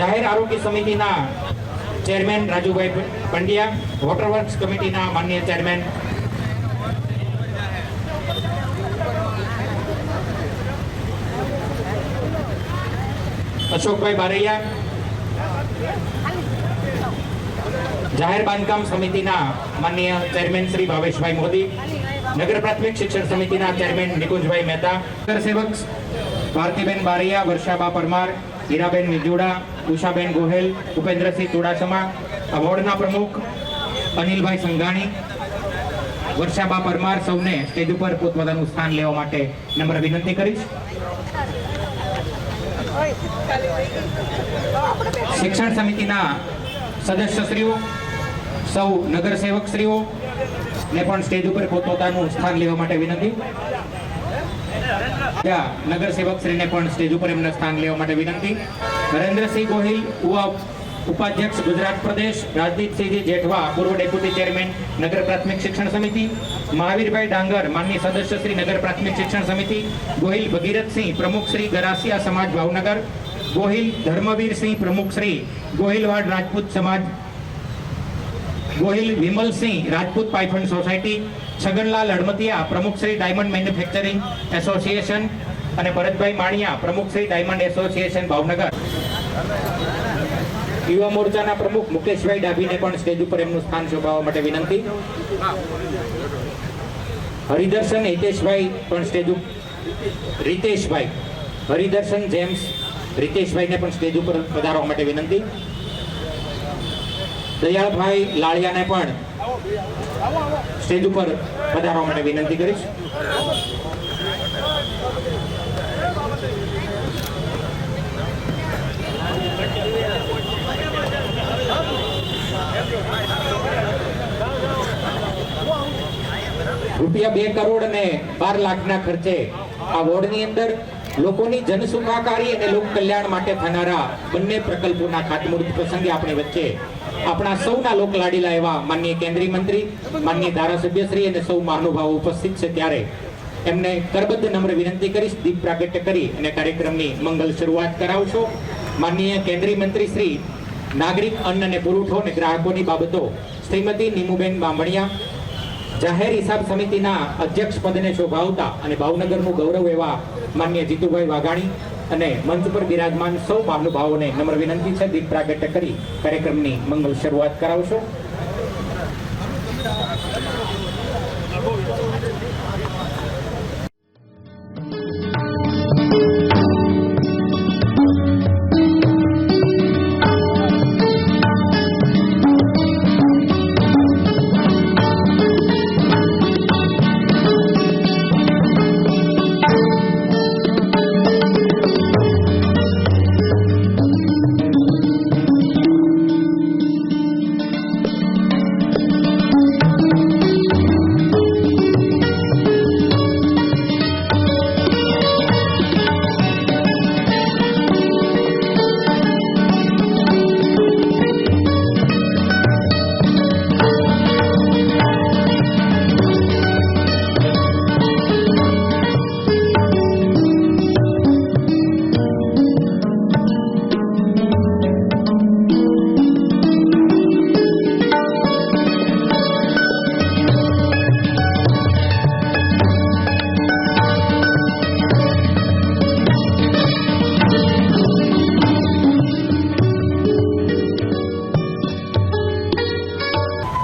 જાહેર આરોગ્ય સમિતિના ચેરમેન રાજુભાઈ પંડ્યા, વોટરવર્ક્સ કમિટીના માનનીય ચેરમેન અશોકભાઈ બારૈયા, જાહેર બાંધકામ સમિતિના માનનીય ચેરમેન શ્રી ભાવેશભાઈ મોદી, નગર પ્રાથમિક શિક્ષણ સમિતિના ચેરમેન નિકુંજભાઈ મહેતા, નગરસેવક ભારતીબેન બારૈયા, વર્ષાબા પરમાર, હીરાબેન વિજોડા, ઉષાબેન ગોહેલ, ઉપેન્દ્રસિંહ ચુડાસમા, વોર્ડના પ્રમુખ અનિલભાઈ સંઘાણી, વર્ષાબા પરમાર, સૌને સ્ટેજ ઉપર પોતપોતાનું સ્થાન લેવા માટે નમ્ર વિનંતી કરીશ. શિક્ષણ સમિતિના સદસ્યશ્રીઓ, સૌ નગરસેવકશ્રીઓ ને પણ સ્ટેજ ઉપર પોતપોતાનું સ્થાન લેવા માટે વિનંતી. નગરસેવક શ્રીને પણ સ્ટેજ ઉપર એમના સ્થાન લેવા માટે વિનંતી. નરેન્દ્રસિંહ ગોહિલ, ઉપાધ્યક્ષ ગુજરાત પ્રદેશ, રાજદીપસિંહજી જેઠવા, પૂર્વ ડેપ્યુટી ચેરમેન નગર પ્રાથમિક શિક્ષણ સમિતિ, મહાવીરભાઈ ડાંગર, માનનીય સદસ્ય શ્રી નગર પ્રાથમિક શિક્ષણ સમિતિ, ગોહિલ ભગીરથસિંહ, પ્રમુખ શ્રી ગરાસિયા સમાજ ભાવનગર, ગોહિલ ધર્મવીરસિંહ, પ્રમુખ શ્રી ગોહિલવાડ રાજપૂત સમાજ, ગોહિલ વિમલસિંહ, રાજપૂત પાયફન સોસાયટી, છગનલાલ હડમતિયા, પ્રમુખ શ્રી ડાયમંડ મેન્યુફેક્ચરિંગ એસોસિએશન અને ભરતભાઈ માણિયા, પ્રમુખ શ્રી ડાયમંડ એસોસિએશન ભાવનગર. યુવા મોરચાના પ્રમુખ મુકેશભાઈ ડાભીને પણ સ્ટેજ ઉપર એમનું સ્થાન શોભાવવા માટે વિનંતી. હરિદર્શન હિતેશભાઈ પણ સ્ટેજ ઉપર, રીતેશભાઈ, હરિદર્શન જેમ્સ રીતેશભાઈને પણ સ્ટેજ ઉપર પધારવા માટે વિનંતી. દયાળભાઈ લાળિયાને પણ સ્ટેજ ઉપર પધારવા માટે વિનંતી કરીશ. રૂપિયા 2 કરોડ અને 12 લાખના ખર્ચે આ વોર્ડની અંદર લોકોની જનસુખાકારી અને લોક કલ્યાણ માટે થનારા બંને પ્રકલ્પોના ખાતમુહૂર્ત પ્રસંગે આપણી વચ્ચે આપણા સૌના લોકલાડીલા એવા માનનીય કેન્દ્રીય મંત્રી, માનનીય ધારાસભ્યશ્રી અને સૌ મહાનુભાવો ઉપસ્થિત છે, ત્યારે એમને કરબદ્ધ નમ્ર વિનંતી કરીશ દીપ પ્રાગટ્ય કરી અને કાર્યક્રમની મંગલ શરૂઆત કરાવશો. માનનીય કેન્દ્રીય મંત્રી શ્રી નાગરિક અન્ન અને પુરવઠો અને ગ્રાહકોની બાબતો શ્રીમતી નીમુબેન બામણિયા, જાહેર હિસાબ સમિતિના અધ્યક્ષ પદને શોભાવતા અને ભાવનગરનું ગૌરવ એવા માનનીય જીતુભાઈ વાઘાણી અને મંચ પર બિરાજમાન સૌ મહાનુભાવોને નમ્ર વિનંતી છે દીપ પ્રાગટ્ય કરી કાર્યક્રમની મંગલ શરૂઆત કરાવશો.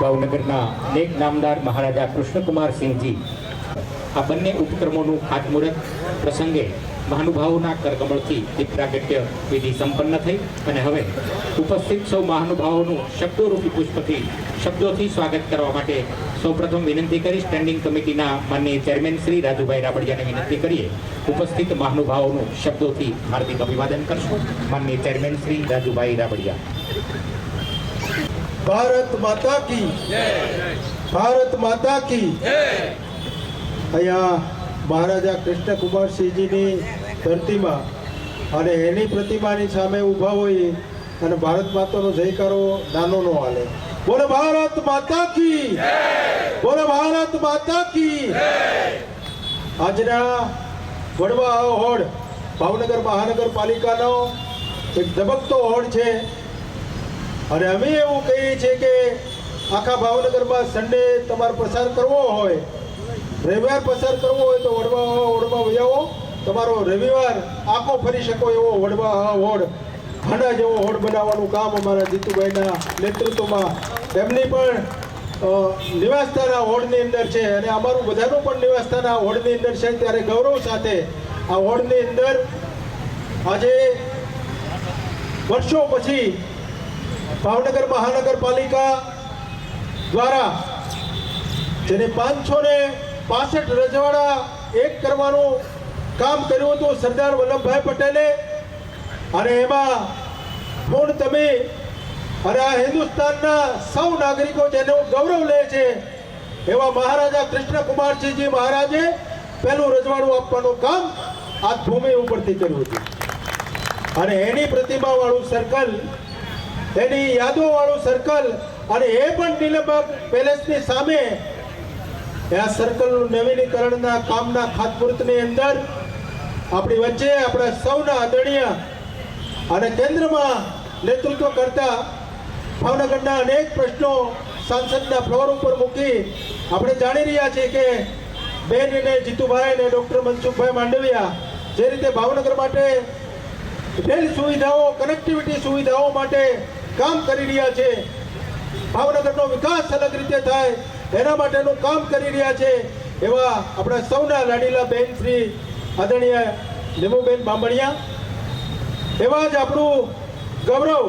ભાવનગરના નેક નામદાર મહારાજા કૃષ્ણકુમાર સિંહજી આ બંને ઉપક્રમોનું ખાતમુહૂર્ત પ્રસંગે મહાનુભાવોના કરકમળથી દીપ પ્રાગટ્ય વિધિ સંપન્ન થઈ અને હવે ઉપસ્થિત સૌ મહાનુભાવોનું શબ્દોરૂપી પુષ્પથી શબ્દોથી સ્વાગત કરવા માટે સૌપ્રથમ વિનંતી કરી સ્ટેન્ડિંગ કમિટીના માનનીય ચેરમેન શ્રી રાજુભાઈ રાબડિયાને વિનંતી કરીએ ઉપસ્થિત મહાનુભાવોનું શબ્દોથી હાર્દિક અભિવાદન કરશું. માનનીય ચેરમેન શ્રી રાજુભાઈ રાબડિયા. ભારત માતા કી જય. ભારત માતા કી જય. અહીંયા મહારાજા કૃષ્ણકુમારસિંહજીની ધરતીમાં અને એની પ્રતિમાની સામે ઊભા હોય અને ભારત માતાનો જયકારો નાનો નો હાલે. બોલો ભારત માતા કી જય. બોલો ભારત માતા કી જય. આજના વડવા હોડ ભાવનગર મહાનગરપાલિકાનો એક ધબકતો હોડ છે અને અમે એવું કહીએ છીએ કે આખા ભાવનગરમાં સન્ડે તમારે પસાર કરવો હોય, રવિવાર પસાર કરવો હોય તો વડવા વજાવો. તમારો રવિવાર આખો ફરી શકો એવો વડવા હોડ ભાંડા જેવો હોડ બનાવવાનું કામ અમારા જીતુભાઈના નેતૃત્વમાં એમની પણ નિવાસસ્થાન આ હોડની અંદર છે અને અમારું બધાનું પણ નિવાસસ્થાન આ હોડની અંદર છે. ત્યારે ગૌરવ સાથે આ હોડની અંદર આજે વર્ષો પછી ભાવનગર મહાનગરપાલિકા દ્વારા જેને 565 રજવાડા એક કરવાનું કામ કર્યું હતું સરદાર વલ્લભભાઈ પટેલે, અને એમાં પૂર્ણ તમે અને આ હિન્દુસ્તાનના સૌ નાગરિકો જેનું ગૌરવ લે છે એવા મહારાજા કૃષ્ણકુમારસિંહજી મહારાજે પહેલું રજવાડું આપવાનું કામ આ ભૂમિ ઉપરથી કર્યું હતું. અને એની પ્રતિમાવાળું સર્કલ, એની યાદોવાળું સર્કલ અને એ પણ નીલમબાગ પેલેસની સામે આ સર્કલનું નવીનીકરણના કામના ખાતમુહૂર્તની અંદર આપણી વચ્ચે આપણા સૌના આદરણીય અને કેન્દ્રમાં નેતૃત્વ કરતા ભાવનગરના અનેક પ્રશ્નો સાંસદના ફ્લોર ઉપર મૂકી આપણે જાણી રહ્યા છીએ કે બેન અને જીતુભાઈ અને ડૉક્ટર મનસુખભાઈ માંડવિયા જે રીતે ભાવનગર માટે રેલ સુવિધાઓ, કનેક્ટિવિટી સુવિધાઓ માટે કામ કરી રહ્યા છે, ભાવનગરનો વિકાસ અલગ રીતે થાય એના માટેનું કામ કરી રહ્યા છે એવા આપણા સૌના લાડીલા બેન શ્રી આદરણીય લીંબુબેન બામણિયા, એવા જ આપણું ગૌરવ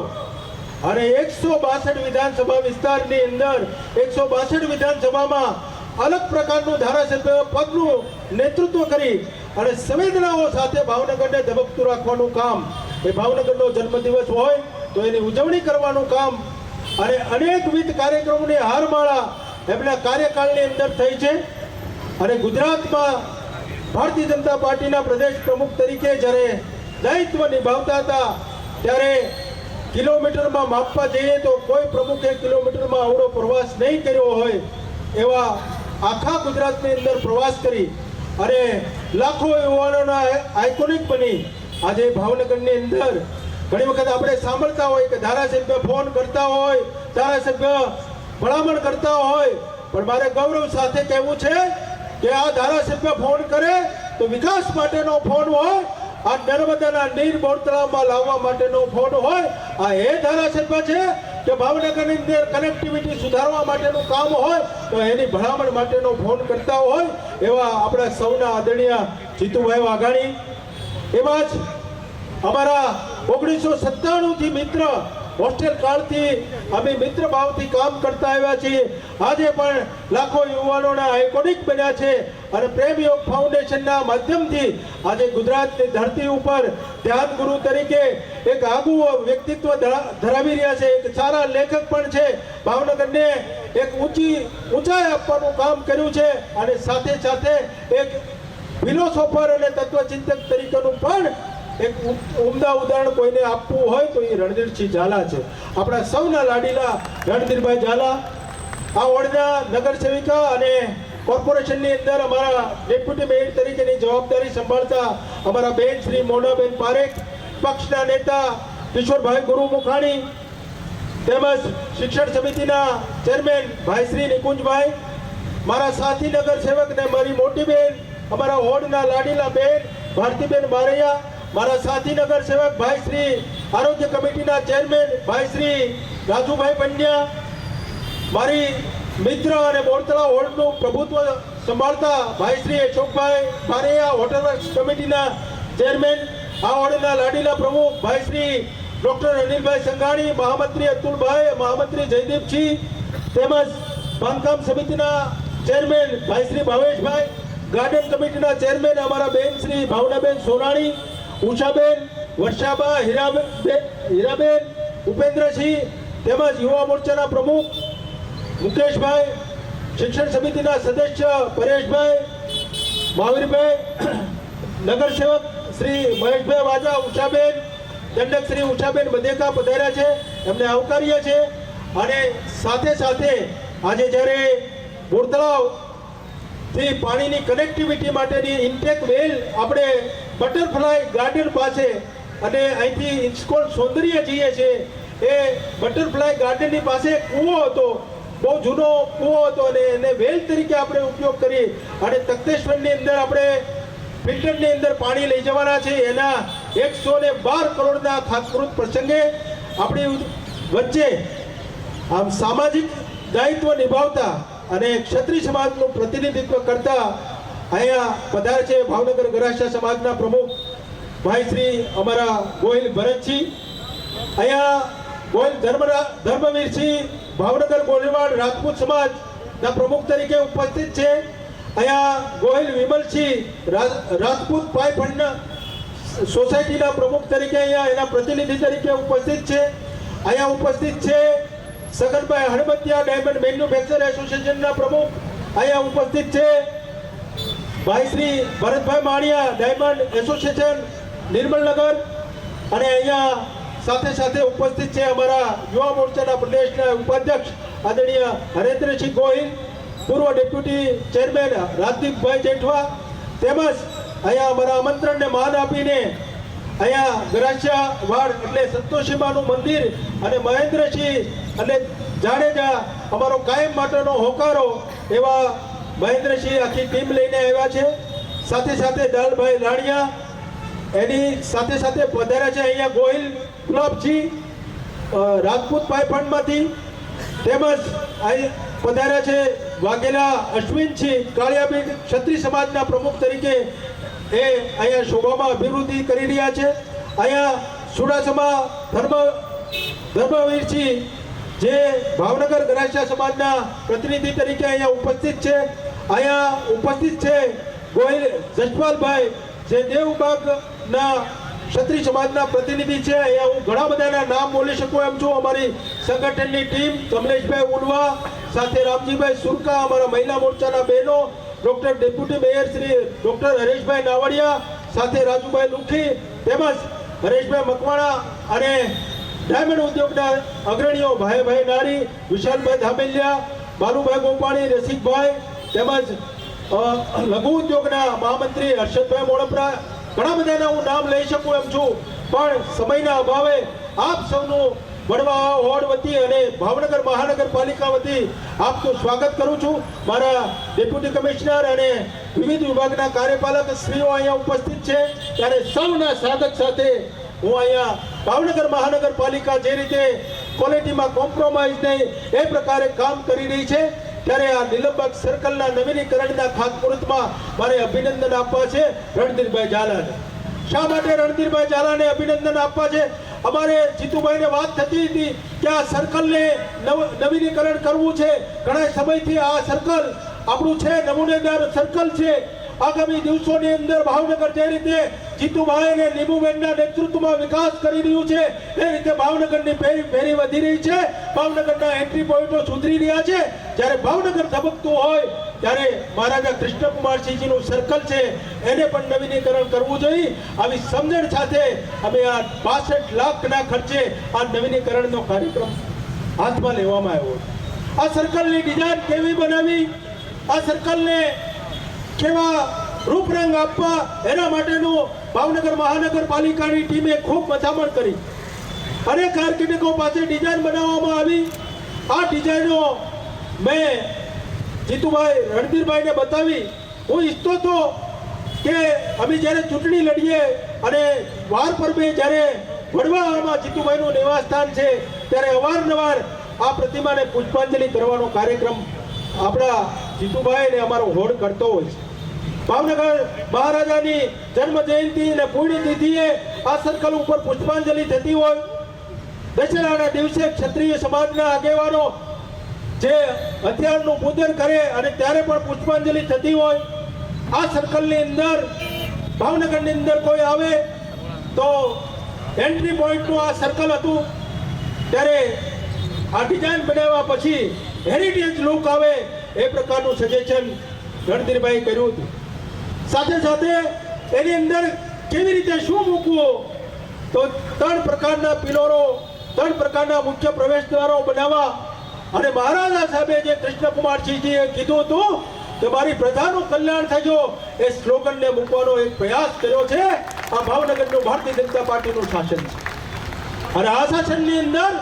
અને 162 વિધાનસભા વિસ્તારની અંદર 162 વિધાનસભામાં અલગ પ્રકારનું ધારાસભ્ય પદનું નેતૃત્વ કરી અને સંવેદનાઓ સાથે ભાવનગરને ધબકતું રાખવાનું કામ, એ ભાવનગરનો જન્મદિવસ હોય તો એની ઉજવણી કરવાનું કામ અને અનેકવિધ કાર્યક્રમોની હારમાળા એમના કાર્યકાળની અંદર થઈ છે. અને ગુજરાતમાં ભારતીય જનતા પાર્ટીના પ્રદેશ પ્રમુખ તરીકે જ્યારે દાયિત્વ નિભાવતા હતા ત્યારે કિલોમીટરમાં માપવા જઈએ તો કોઈ પ્રમુખે કિલોમીટરમાં આવડો પ્રવાસ નહીં કર્યો હોય એવા આખા ગુજરાતની અંદર પ્રવાસ કરી અને લાખો યુવાનોના આઇકોનિક બની આજે ભાવનગરની અંદર ઘણી વખત આપણે સાંભળતા હોય કે ધારાસભ્ય ફોન કરતા હોય, ધારાસભ્ય ભલામણ કરતા હોય, પણ મારે ગૌરવ સાથે કહેવું છે કે આ ધારાસભ્ય ફોન કરે તો વિકાસ માટેનો ફોન હોય, આ નર્મદાના નીર બોરતળાવમાં લાવવા માટેનો ફોન હોય. આ એ ધારાસભ્ય છે કે ભાવનગરની અંદર કનેક્ટિવિટી સુધારવા માટેનું કામ હોય તો એની ભલામણ માટેનો ફોન કરતા હોય એવા આપણા સૌના આદરણીય જીતુભાઈ વાઘાણી. એમાં જ અમારા 1997થી મિત્ર હોસ્ટેલ કાળથી અમે મિત્ર ભાવથી કામ કરતા આવ્યા છીએ. આજે પણ લાખો યુવાનોના આઇકોનિક બન્યા છે અને પ્રેમ યોગ ફાઉન્ડેશનના માધ્યમથી આજે ગુજરાતની ધરતી ઉપર ધ્યાન ગુરુ તરીકે એક આગવું વ્યક્તિત્વ ધરાવી રહ્યા છે. એક સારા લેખક પણ છે, ભાવનગરને એક ઊંચાઈ આપવાનું કામ કર્યું છે અને સાથે સાથે એક ફિલોસોફર અને તત્વચિંતક તરીકેનું પણ એક ઉમદા ઉદાહરણ કોઈને આપવું હોય તો એ રણધીરસિંહ ઝાલા છે. આપણા સૌના લાડીલા રણધીરભાઈ ઝાલા આ વોર્ડના નગર સેવિકા અને કોર્પોરેશનની અંદર અમારા ડેપ્યુટી મેયર તરીકેની જવાબદારી સંભાળતા અમારા બેન શ્રી મોનાબેન પારેખ, પક્ષના નેતા કિશોરભાઈ ગુરુ મુખાણી, તેમજ શિક્ષણ સમિતિના ચેરમેન ભાઈ શ્રી નિકુંજભાઈ, મારા સાથી નગર સેવક ને મારી મોટી બેન અમારા વોર્ડના લાડીલા બેન ભારતીબેન બારૈયા, મારા સાથી નગર સેવક ભાઈ શ્રી આરોગ્ય કમિટીના ચેરમેન ભાઈ શ્રી રાજુભાઈ પંડ્યા, મારી મિત્ર અને બોરતળા હોલનું પ્રભુત્વ સંભાળતા ભાઈ શ્રી અશોકભાઈ બારૈયા, હોટલ વર્ક્સ કમિટીના ચેરમેન આ વોર્ડના લાડીલા પ્રમુખ ભાઈ શ્રી ડોક્ટર અનિલભાઈ સંઘાણી, મહામંત્રી અતુલભાઈ, મહામંત્રી જયદીપસિંહ, તેમજ બાંધકામ સમિતિના ચેરમેન ભાઈ શ્રી ભાવેશભાઈ, ગાર્ડન કમિટીના ચેરમેન અમારા બેન શ્રી ભાવનાબેન સોનાણી, ઉષાબેન, વર્ષાબા, હીરાબેન, ઉપેન્દ્રસિંહ, તેમજ યુવા મોરચાના પ્રમુખ મુકેશભાઈ, શિક્ષણ સમિતિના સદસ્ય પરેશભાઈ, મહાવીરભાઈ, નગરસેવક શ્રી મહેશભાઈ વાજા, ઉષાબેન, દંડક શ્રી ઉષાબેન બધેકા પધાર્યા છે, એમને આવકારીએ છે. અને સાથે સાથે આજે જ્યારે બોરતળાવથી પાણીની કનેક્ટિવિટી માટેની ઇન્ટેક વેલ આપણે બટરફ્લાય ગાર્ડન પાસે અને અહીંથી ઇસ્કોન સૌંદર્ય જઈએ છીએ એ બટરફ્લાય ગાર્ડનની પાસે કૂવો હતો, બહુ જૂનો કૂવો હતો અને એને વેલ તરીકે આપણે ઉપયોગ કરી અને તખતેશ્વરની અંદર આપણે ફિલ્ટરની અંદર પાણી લઈ જવાના છે. એના 112 કરોડના ખાતમુહૂર્ત પ્રસંગે આપણી વચ્ચે આમ સામાજિક દાયિત્વ નિભાવતા અને ક્ષત્રિય સમાજનું પ્રતિનિધિત્વ કરતા અહીંયા પધાર છે ભાવનગર ગરાસિયા સમાજના પ્રમુખ ભાઈ શ્રી અમારા ગોહિલ ભરતસિંહ, અહીંયા ગોહિલ ધર્મવીરસિંહ ભાવનગર ગોહિલવાડ રાજપૂત સમાજના પ્રમુખ તરીકે ઉપસ્થિત છે. અહીંયા ગોહિલ વિમલસિંહ રાજપૂત પાઈ ફંડ સોસાયટીના પ્રમુખ તરીકે અહીંયા એના પ્રતિનિધિ તરીકે ઉપસ્થિત છે. અહીંયા ઉપસ્થિત છે સગનભાઈ હળબતિયા ડાયમંડ મેન્યુફેક્ચર એસોસિએશનના પ્રમુખ, અહીંયા ઉપસ્થિત છે ભાઈ શ્રી ભરતભાઈ માણિયા ડાયમંડ એસોસિએશન નિર્મલનગર, અને અહીંયા સાથે સાથે ઉપસ્થિત છે અમારા યુવા મોરચાના પ્રદેશના ઉપાધ્યક્ષ આદરણીય હરેન્દ્રસિંહ ગોહિલ, પૂર્વ ડેપ્યુટી ચેરમેન રાજદીપભાઈ જેઠવા, તેમજ અહીંયા અમારા આમંત્રણને માન આપીને અહીંયા ગરાસિયા વાડ એટલે સંતોષીમાનું મંદિર અને મહેન્દ્રસિંહ અને જાડેજા અમારો કાયમ માટેનો હોકારો એવા મહેન્દ્રસિંહ આખી ટીમ લઈને આવ્યા છે. સાથે સાથે દલભાઈ લાણિયા એની સાથે સાથે પધાર્યા છે અહીંયા ગોહિલ ગુલાબસિંહ રાજપૂત પાયફંડમાંથી, તેમજ અહીં પધાર્યા છે વાઘેલા અશ્વિનસિંહ કાળિયાબીન ક્ષત્રિય સમાજના પ્રમુખ તરીકે એ અહીંયા શોભામાં અભિવૃદ્ધિ કરી રહ્યા છે. અહીંયા સુડાસમા ધર્મવીરસિંહ જે ભાવનગર ગરાસિયા સમાજના પ્રતિનિધિ તરીકે અહીંયા ઉપસ્થિત છે. અહીંયા ઉપસ્થિત છે ગોહિલ જસપાલભાઈ જે દેવબાગના ક્ષત્રિય સમાજના પ્રતિનિધિ છે. અહીંયા હું ઘણા બધાના નામ બોલી શકું એમ છું. અમારી સંગઠનની ટીમ કમલેશભાઈ ઉલવા, સાથે રામજીભાઈ સુરકા, અમારા મહિલા મોરચાના બહેનો, doctor deputy mayor Shri doctor Hareshbhai Navadiya, સાથે રાજુભાઈ લુખી, તેમજ હરેશભાઈ મકવાણા અને ડાયમંડ ઉદ્યોગના અગ્રણીઓ ભાઈભાઈ નારી, વિશાલભાઈ ધામેલિયા, બાલુભાઈ ગોપાણી, રસિકભાઈ, તેમજ લઘુ ઉદ્યોગના મહામંત્રી હર્ષદભાઈ મોડપરા, ઘણા બધાના હું નામ લઈ શકું એમ છું, પણ સમયના અભાવે આપ સૌનું વડવા હોડ વતી અને ભાવનગર મહાનગરપાલિકા વતી આપનું સ્વાગત કરું છું. મારા ડેપ્યુટી કમિશનર અને વિવિધ વિભાગના કાર્યપાલક શ્રીઓ અહીંયા ઉપસ્થિત છે, ત્યારે સૌના સ્વાગત સાથે હું અહીંયા ભાવનગર મહાનગરપાલિકા જે રીતે ક્વોલિટીમાં કોમ્પ્રોમાઇઝ નહીં એ પ્રકારે કામ કરી રહી છે, ત્યારે આ નીલમબાગ સર્કલના નવીનીકરણના ખાતમુહૂર્તમાં મારે અભિનંદન આપવા છે રણધીરભાઈ ઝાલાને. શા માટે રણધીરભાઈ ઝાલાને અભિનંદન આપવા છે? અમારે જીતુભાઈને વાત થતી હતી કે આ સર્કલને નવીનીકરણ કરવું છે. ઘણા સમયથી આ સર્કલ આપણું છે, નમૂનેદાર સર્કલ છે. આગામી દિવસોની અંદર ભાવનગર જે રીતે જીતુભાઈ અને નીમુબેનના નેતૃત્વમાં વિકાસ કરી રહ્યું છે એ રીતે ભાવનગરની ફેરી વધી રહી છે. ભાવનગરના એન્ટ્રી પોઈન્ટો સુધરી રહ્યા છે. જ્યારે ભાવનગર ધબકતું હોય ત્યારે મહારાજા કૃષ્ણકુમારસિંહજીનું સર્કલ છે એને પણ નવીનીકરણ કરવું જોઈએ. આવી સમજણ સાથે અમે આ 62 લાખના ખર્ચે આ નવીનીકરણનો કાર્યક્રમ હાથમાં લેવામાં આવ્યો. આ સર્કલની ડિઝાઇન કેવી બનાવી, આ સર્કલને કેવા રૂપરંગ આપવા, એના માટેનું ભાવનગર મહાનગરપાલિકાની ટીમે ખૂબ મથામણ કરી. અનેક આર્કિટેક્ટો પાસે ડિઝાઇન બનાવવામાં આવી. આ ડિઝાઇનો મેં જીતુભાઈ રણધીરભાઈને બતાવી. હું ઈચ્છતો હતો કે અમે જ્યારે ચૂંટણી લડીએ અને વાર પર બે જ્યારે વડવામાં જીતુભાઈનું નિવાસસ્થાન છે ત્યારે અવારનવાર આ પ્રતિમાને પુષ્પાંજલિ કરવાનો કાર્યક્રમ આપણા જીતુભાઈ ને અમારો હોડ કરતો હોય છે. ભાવનગર મહારાજાની જન્મ જયંતિ અને પુણ્યતિથિએ આ સર્કલ ઉપર પુષ્પાંજલિ થતી હોય, દશેરાના દિવસે ક્ષત્રિય સમાજના આગેવાનો જે હથિયારનું પૂજન કરે અને ત્યારે પણ પુષ્પાંજલિ થતી હોય, આ સર્કલની અંદર ભાવનગરની અંદર કોઈ આવે તો એન્ટ્રી પોઈન્ટનું આ સર્કલ હતું, ત્યારે આ ડિઝાઇન બનાવ્યા પછી હેરિટેજ લુક આવે એ પ્રકારનું સજેશન રણધીરભાઈ કર્યું હતું. સાથે સાથે એની અંદર કેવી રીતે શું મૂકવું, તો 3 પ્રકારના પિલરો, 3 પ્રકારના મુખ્ય પ્રવેશ દ્વારો બનાવવા અને મહારાજા સાહેબે જે કૃષ્ણકુમારસિંહજીએ કીધું હતું કે મારી પ્રજાનું કલ્યાણ થજો, એ સ્લોગનને મૂકવાનો એક પ્રયાસ કર્યો છે. આ ભાવનગરનું ભારતીય જનતા પાર્ટીનું શાસન છે અને આ શાસનની અંદર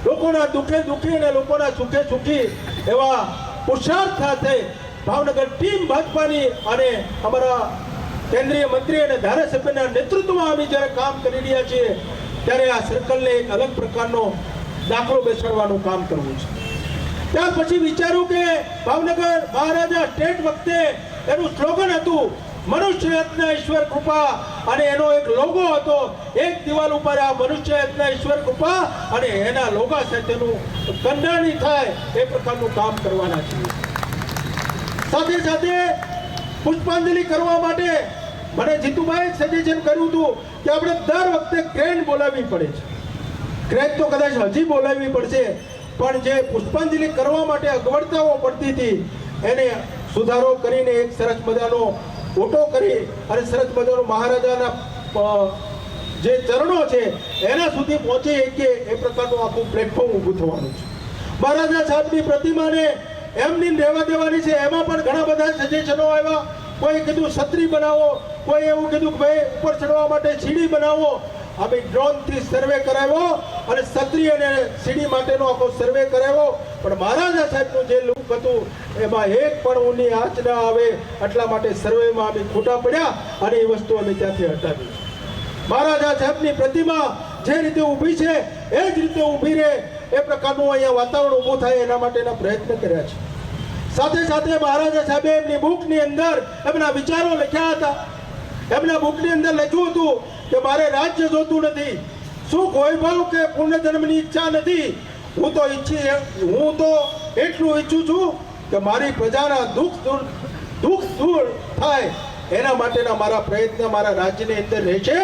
લોકોના દુઃખે દુઃખી અને લોકોના સુખે સુખી એવા પુરુષાર્થ સાથે ભાવનગર ટીમ ભાજપાની અને અમારા કેન્દ્રીય મંત્રી અને ધારાસભ્યના નેતૃત્વમાં અમે જ્યારે કામ કરી રહ્યા છીએ, ત્યારે આ સર્કલને એક અલગ પ્રકારનો દાખલો બેસાડવાનું કામ કરવું છે. ત્યાર પછી વિચાર્યું કે ભાવનગર મહારાજા સ્ટેટ વખતે એનું સ્લોગન હતું મનુષ્ય યત્ન ઈશ્વર કૃપા, અને એનો એક લોગો હતો, એક દિવાલ ઉપર આ મનુષ્ય યત્ન ઈશ્વર કૃપા અને એના લોગા સાથેનું કંડાણી થાય એ પ્રકારનું કામ કરવાના છીએ. સાથે સાથે પુષ્પાંજલિ કરવા માટે મને જીતુભાઈ સજેશન કર્યું હતું કે આપણે દર વખતે ક્રેન બોલાવવી પડે છે. ક્રેન તો કદાચ હજી બોલાવવી પડશે, પણ જે પુષ્પાંજલિ કરવા માટે અગવડતાઓ પડતી હતી એને સુધારો કરીને એક સરસ મજાનો ફોટો કરી અને સરસ મજાનો મહારાજાના જે ચરણો છે એના સુધી પહોંચી શકીએ એ પ્રકારનું આખું પ્લેટફોર્મ ઊભું થવાનું છે. મહારાજા સાહેબની પ્રતિમાને એમની રહેવા દેવાની છે, એમાં પણ ઘણા બધા સજેશનો આવ્યા. કોઈ કીધું છત્રી બનાવો, કોઈ એવું કીધું કે ભાઈ ઉપર ચડવા માટે સીડી બનાવો. અમે ડ્રોનથી સર્વે કરાવ્યો અને છત્રી અને સીડી માટેનો આખો સર્વે કરાવ્યો, પણ મહારાજા સાહેબનું જે લુક હતું એમાં એક પણ ઊની આંચ ના આવે એટલા માટે સર્વેમાં અમે ખોટા પડ્યા અને એ વસ્તુ અમે ત્યાંથી હટાવી. મહારાજા સાહેબની પ્રતિમા જે રીતે ઊભી છે એ જ રીતે ઊભી રહે એ પ્રકારનું અહીંયા વાતાવરણ ઊભું થાય એના માટેના પ્રયત્ન કર્યા છે. સાથે સાથે મહારાજા સાહેબે એમની બુકની અંદર એમના વિચારો લખ્યા હતા. એમના બુકની અંદર લખ્યું હતું કે મારે રાજ્ય જોતું નથી, સુખ વૈભવ કે પુનર્જન્મની ઈચ્છા નથી, હું તો એટલું ઈચ્છું છું કે મારી પ્રજાના દુઃખ દૂર થાય એના માટેના મારા પ્રયત્ન મારા રાજ્યની અંદર રહેશે.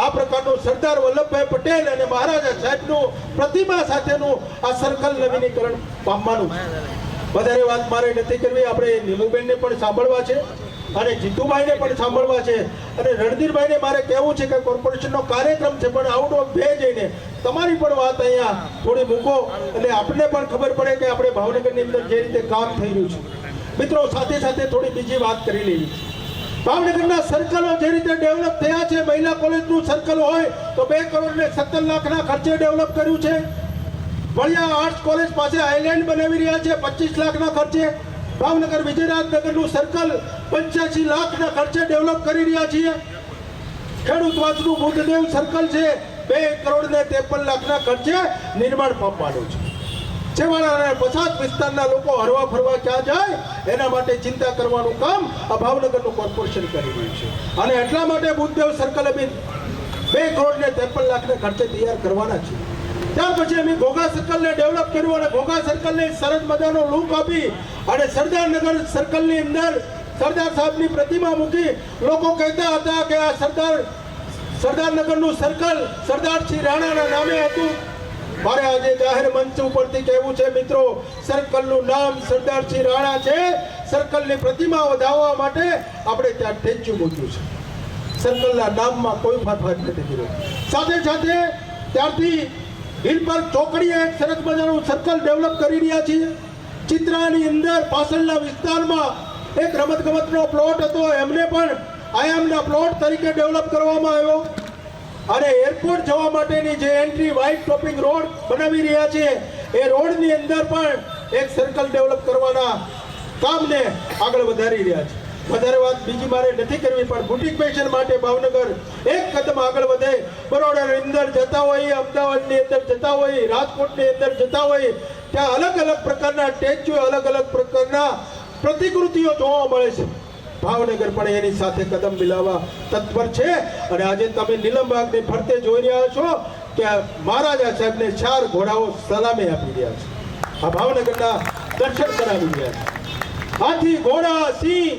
આ પ્રકારનું સરદાર વલ્લભભાઈ પટેલ અને મહારાજા સાહેબનું પ્રતિમા સાથેનું આ સર્કલ નવીનીકરણ પામવાનું છે. વધારે વાત મારે નથી કરવી, આપણે નીમુબેનને પણ સાંભળવા છે અને જીતુભાઈને પણ સાંભળવા છે અને રણધીરભાઈને મારે કહેવું છે કે કોર્પોરેશનનો કાર્યક્રમ છે, પણ આઉટ ઓફ બે જઈને તમારી પણ વાત અહીંયા થોડી મૂકો એટલે આપણને પણ ખબર પડે કે આપણે ભાવનગરની અંદર જે રીતે કામ થઈ રહ્યું છે. મિત્રો, સાથે સાથે થોડી બીજી વાત કરી લેવી છે. ભાવનગરના સર્કલો જે રીતે ડેવલપ થયા છે, મહિલા કોલેજનું સર્કલ હોય તો 2 કરોડ ને 17 લાખના ખર્ચે ડેવલપ કર્યું છે. વડિયા આર્ટ્સ કોલેજ પાસે આઇલેન્ડ બનાવી રહ્યા છે 25 લાખના ખર્ચે. ભાવનગર વિજયરાજનગરનું સર્કલ 85 લાખના ખર્ચે ડેવલપ કરી રહ્યા છીએ. ખેડૂત વાસનું બુદ્ધદેવ સર્કલ છે 2 કરોડ ને 53 લાખના ખર્ચે નિર્માણ પામવાનું છે. છેવાડા અને પછાત વિસ્તારના લોકો હરવા ફરવા ક્યાં જાય એના માટે ચિંતા કરવાનું કામ આ ભાવનગરનું કોર્પોરેશન કરી રહ્યું છે અને એટલા માટે બુદ્ધદેવ સર્કલ અમે 2 કરોડ ને 53 લાખના ખર્ચે તૈયાર કરવાના છે. ત્યાર પછી અમે ઘોઘા સર્કલને ડેવલપ કર્યું અને ઘોઘા સર્કલને સરસ મજાનો લુક આપી અને સરદારનગર સર્કલની અંદર સરદાર સાહેબની પ્રતિમા મૂકી. લોકો કહેતા હતા કે આ સરદારનગરનું સર્કલ સરદારસિંહ રાણાના નામે હતું. મારે આજે જાહેર મંચ ઉપરથી કહેવું છે મિત્રો, સર્કલનું નામ સરદારસિંહ રાણા છે. સર્કલની પ્રતિમા વધારવા માટે આપણે ત્યાં સ્ટેચ્યુ મૂક્યું છે. સર્કલના નામમાં કોઈ ફેરફાર નથી કર્યો. સાથે સાથે ત્યારથી હિલ પર ચોકડીએ એક સરસ મજાનું સર્કલ ડેવલપ કરી રહ્યા છીએ. ચિત્રાની અંદર પાછળના વિસ્તારમાં એક રમતગમતનો પ્લોટ હતો, એમને પણ આયામના પ્લોટ તરીકે ડેવલપ કરવામાં આવ્યો અને એરપોર્ટ જવા માટેની જે એન્ટ્રી વ્હાઇટ ટોપિંગ રોડ બનાવી રહ્યા છે એ રોડની અંદર પણ એક સર્કલ ડેવલપ કરવાના કામને આગળ વધારી રહ્યા છે. વધારે વાત બીજી મારે નથી કરવી, પણ બુટિક ફેશન માટે ભાવનગર એક કદમ આગળ વધે. બરોડાની અંદર જતા હોય, અમદાવાદની અંદર જતા હોય, રાજકોટની અંદર જતા હોય, ત્યાં અલગ અલગ પ્રકારના સ્ટેચ્યુ, અલગ અલગ પ્રકારના પ્રતિકૃતિઓ જોવા મળે છે. ભાવનગર પણ એની સાથે કદમ મિલાવવા તત્પર છે. અને આજે તમે નીલમબાગની ફરતે જોઈ રહ્યા છો કે મહારાજા સાહેબને 4 ઘોડાઓ સલામી આપી રહ્યા છે. આ ભાવનગરના દર્શન કરાવી રહ્યા છે. હાથી, ઘોડા, સિંહ,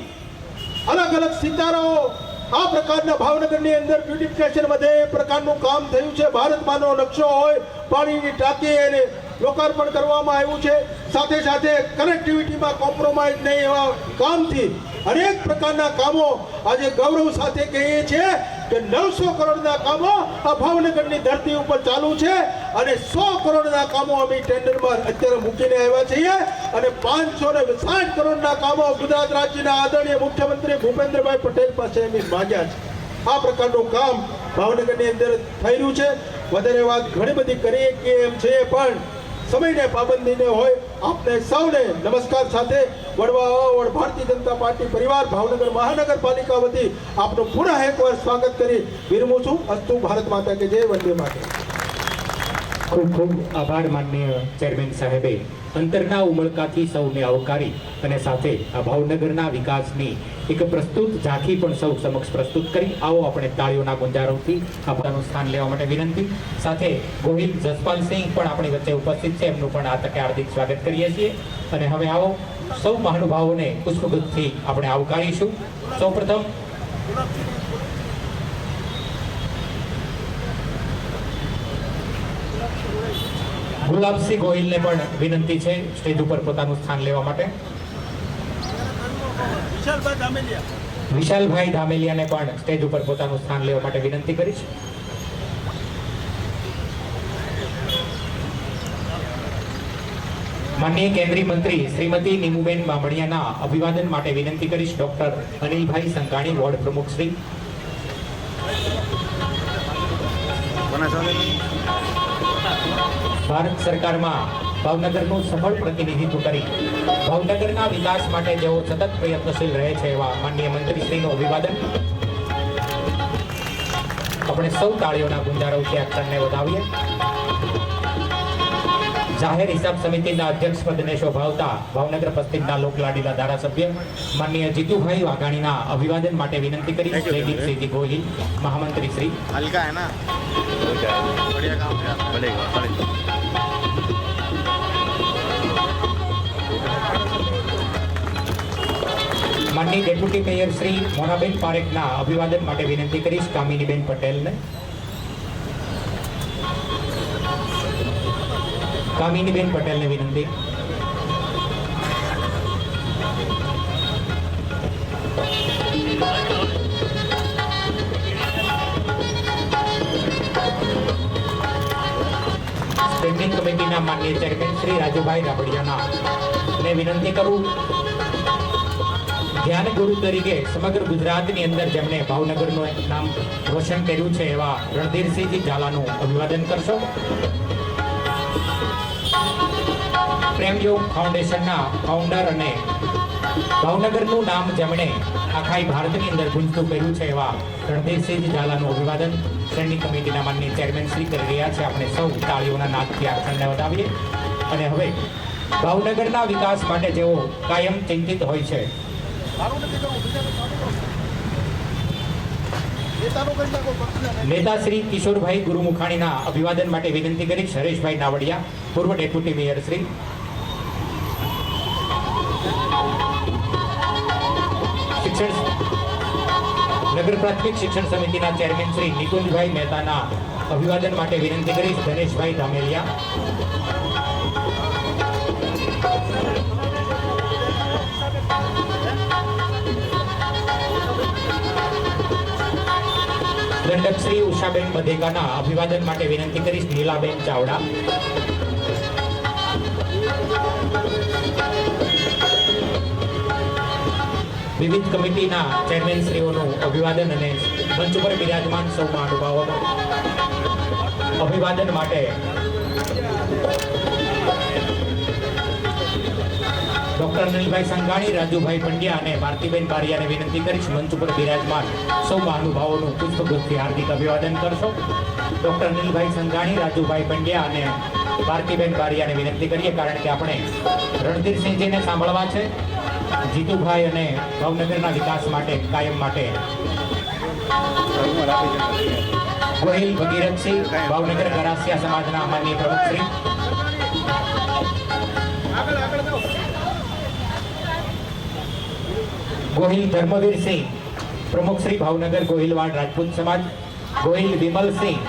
અલગ અલગ સિતારાઓ, આ પ્રકારના ભાવનગરની અંદર બ્યુટિફિકેશન વધે એ પ્રકારનું કામ થયું છે. ભારતમાંનો નકશો હોય, પાણીની ટાંકી એને લોકાર્પણ કરવામાં આવ્યું છે. સાથે સાથે કનેક્ટિવિટીમાં કોમ્પ્રોમાઇઝ નહીં એવા કામથી અનેક પ્રકારના કામો આજે ગૌરવ સાથે કહીએ છીએ કે 900 કરોડના કામો આ ભાવનગરની ધરતી ઉપર ચાલુ છે. અને 100 કરોડના કામો અમે ટેન્ડરમાં અત્યારે મૂકીને આવ્યા છીએ. અને 560 કરોડના કામો ગુજરાત રાજ્યના આદરણીય મુખ્યમંત્રી ભૂપેન્દ્રભાઈ પટેલ પાસે અમે માંગ્યા છે. આ પ્રકારનું કામ ભાવનગરની અંદર થઈ રહ્યું છે. વધારે વાત ઘણી બધી કરીએ કે એમ છે, પણ સમયને પાબંદીને હોય. આપને સૌને નમસ્કાર સાથે વડવા ભારતીય જનતા પાર્ટી પરિવાર ભાવનગર મહાનગરપાલિકા વતી આપનું પુનઃ એકવાર સ્વાગત કરી વિરમું છું. અસ્તુ ભારત માતા કે જય, વંદે માતરમ. ખૂબ ખૂબ આભાર માનનીય ચેરમેન સાહેબે અંતરના ઉમળકાથી સૌને આવકારી અને સાથે આ ભાવનગરના વિકાસની એક પ્રસ્તુત ઝાંખી પણ સૌ સમક્ષ પ્રસ્તુત કરી. આવો આપણે તાળીઓના ગુંજારોથી આ પોતાનું સ્થાન લેવા માટે વિનંતી. સાથે ગોહિલ જસપાલસિંહ પણ આપણી વચ્ચે ઉપસ્થિત છે, એમનું પણ આ તકે હાર્દિક સ્વાગત કરીએ છીએ. અને હવે આવો સૌ મહાનુભાવોને પુષ્પગુચ્છથી આપણે આવકારીશું. સૌપ્રથમ ગુલાબસિંહ ગોહિલને પણ વિનંતી છે સ્ટેજ ઉપર પોતાનું સ્થાન લેવા માટે. વિશાલભાઈ ધામેલિયાને પણ સ્ટેજ ઉપર પોતાનું સ્થાન લેવા માટે વિનંતી કરીશ. માનનીય કેન્દ્રીય મંત્રી શ્રીમતી નીમુબેન બામણિયાના અભિવાદન માટે વિનંતી કરીશ. ડોક્ટર અનિલભાઈ સંઘાણી, વોર્ડ પ્રમુખ શ્રી. ભારત સરકારમાં ભાવનગરનું સફળ પ્રતિનિધિત્વ કરી ભાવનગરના વિકાસ માટે જેઓ સતત પ્રયત્નશીલ રહે છે એવા માનનીય મંત્રીશ્રીનું અભિવાદન. આપણે સૌ તાળીઓના ગુંજારોથી આ ક્ષણને વધાવીએ. જાહેર હિસાબ સમિતિના અધ્યક્ષ પદને શોભાવતા ભાવનગર પશ્ચિમના લોકલાડીલા ધારાસભ્ય માનનીય જીતુભાઈ વાઘાણીના અભિવાદન માટે વિનંતી કરી. જયદીપસિંહજી ગોહિલ, મહામંત્રી શ્રી. हल्का है ना, बढ़िया काम है, बढ़ेगा बढ़ेगा. માનનીય ડેપ્યુટી મેયર શ્રી મોનાબેન પારેખના અભિવાદન માટે વિનંતી કરીશ. કામિનીબેન પટેલને. કામિનીબેન પટેલને વિનંતી. સ્ટેન્ડિંગ કમિટીના માનનીય ચેરમેન શ્રી રાજુભાઈ રાબડિયાના ને વિનંતી કરું. ધ્યાન ગુરુ તરીકે સમગ્ર ગુજરાતની અંદર જેમણે ભાવનગરનું નામ રોશન કર્યું છે એવા રણધીરસિંહજી ઝાલાનું અભિવાદન કરશો. પ્રેમયોગ ફાઉન્ડેશનના ફાઉન્ડર અને ભાવનગરનું નામ જેમણે આખા ભારતની અંદર ગુંજતું કર્યું છે એવા રણધીરસિંહજી ઝાલાનું અભિવાદન સ્ટેન્ડિંગ કમિટીના માનનીય ચેરમેન શ્રી કરી રહ્યા છે. આપણે સૌ તાળીઓના નાદથી આ ક્ષણને વધાવીએ. અને હવે ભાવનગરના વિકાસ માટે જેઓ કાયમ ચિંતિત હોય છે નેતા શ્રી કિશોરભાઈ ગુરુમુખાણીના અભિવાદન માટે વિનંતી કરીશ. હરેશભાઈ નાવડિયા, પૂર્વ ડેપ્યુટી મેયર શ્રી. શિક્ષણ નગર પ્રાથમિક શિક્ષણ સમિતિના ચેરમેન શ્રી નિકુંજભાઈ મહેતાના અભિવાદન માટે વિનંતી કરીશ. ધનેશભાઈ ધામેલિયા. દંડક શ્રી ઉષાબેન બધેકાના અભિવાદન માટે વિનંતી કરીશ. નીલાબેન ચાવડા. વિવિધ કમિટીના ચેરમેન શ્રીઓનું અભિવાદન અને મંચ પર બિરાજમાન સૌ મહાનુભાવોનું અભિવાદન માટે ડોક્ટર અનિલભાઈ સંઘાણી, રાજુભાઈ પંડ્યા અને ભારતીબેન બારિયાને વિનંતી કરીશ. મંચ ઉપર બિરાજમાન સૌ મહાનુભાવોનું પુષ્પગુચ્છથી હાર્દિક અભિવાદન કરશો. ડોક્ટર અનિલભાઈ સંઘાણી, રાજુભાઈ પંડ્યા અને ભારતીબેન બારિયાને વિનંતી કરીએ, કારણ કે આપણે રણધીરસિંહજીને સાંભળવા છે. જીતુભાઈ અને ભાવનગરના વિકાસ માટે કાયમ માટે ગોહિલ ભગીરથસિંહ ભાવનગર ગરાસિયા સમાજના માનનીય પ્રમુખ શ્રી, ગોહિલ ધર્મવીરસિંહ પ્રમુખ શ્રી ભાવનગર ગોહિલવાડ રાજપૂત સમાજ, ગોહિલ વિમલસિંહ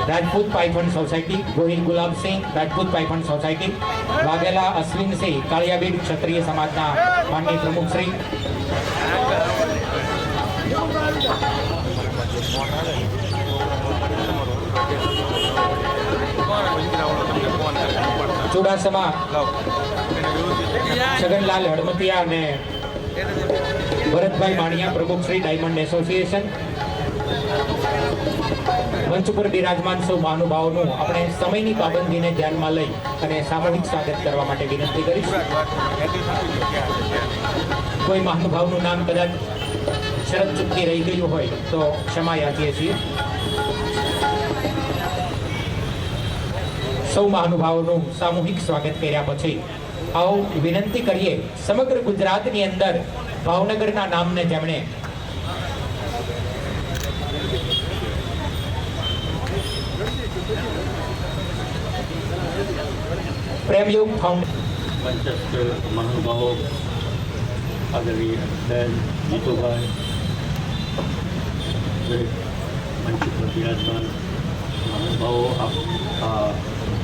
રાજપૂત પાયથન સોસાયટી, ગોહિલ ગુલાબસિંહ રાજપૂત પાયથન સોસાયટી, વાઘેલા અશ્વિનસિંહ કાળિયાબીડ ક્ષત્રિય સમાજના માનનીય પ્રમુખ શ્રી, ચુડાસમા છગનલાલ હડમતિયા અને ભરતભાઈ માણિયા પ્રમુખ શ્રી ડાયમંડ એસોસિએશન, મંચ ઉપર બિરાજમાન સૌ મહાનુભાવોનું આપણે સમયની પાબંદીને ધ્યાનમાં લઈ અને સામૂહિક સ્વાગત કરવા માટે વિનંતી કરીશું. કોઈ મહાનુભાવનું નામ કદાચ શરત ચૂકી રહી ગયું હોય તો ક્ષમા યાચીએ છીએ. સૌ મહાનુભાવોનું સામૂહિક સ્વાગત કર્યા પછી આવો વિનંતી કરીએ, સમગ્ર ગુજરાતની અંદર ભાવનગરના નામને જેમણે પ્રેમયોગ ફાઉન્ડેશન મંચસ્થ મહાનુભાવો આદરણીય બેન જીતુભાઈ, મંચ પર બિરાજમાન મહાનુભાવો, આ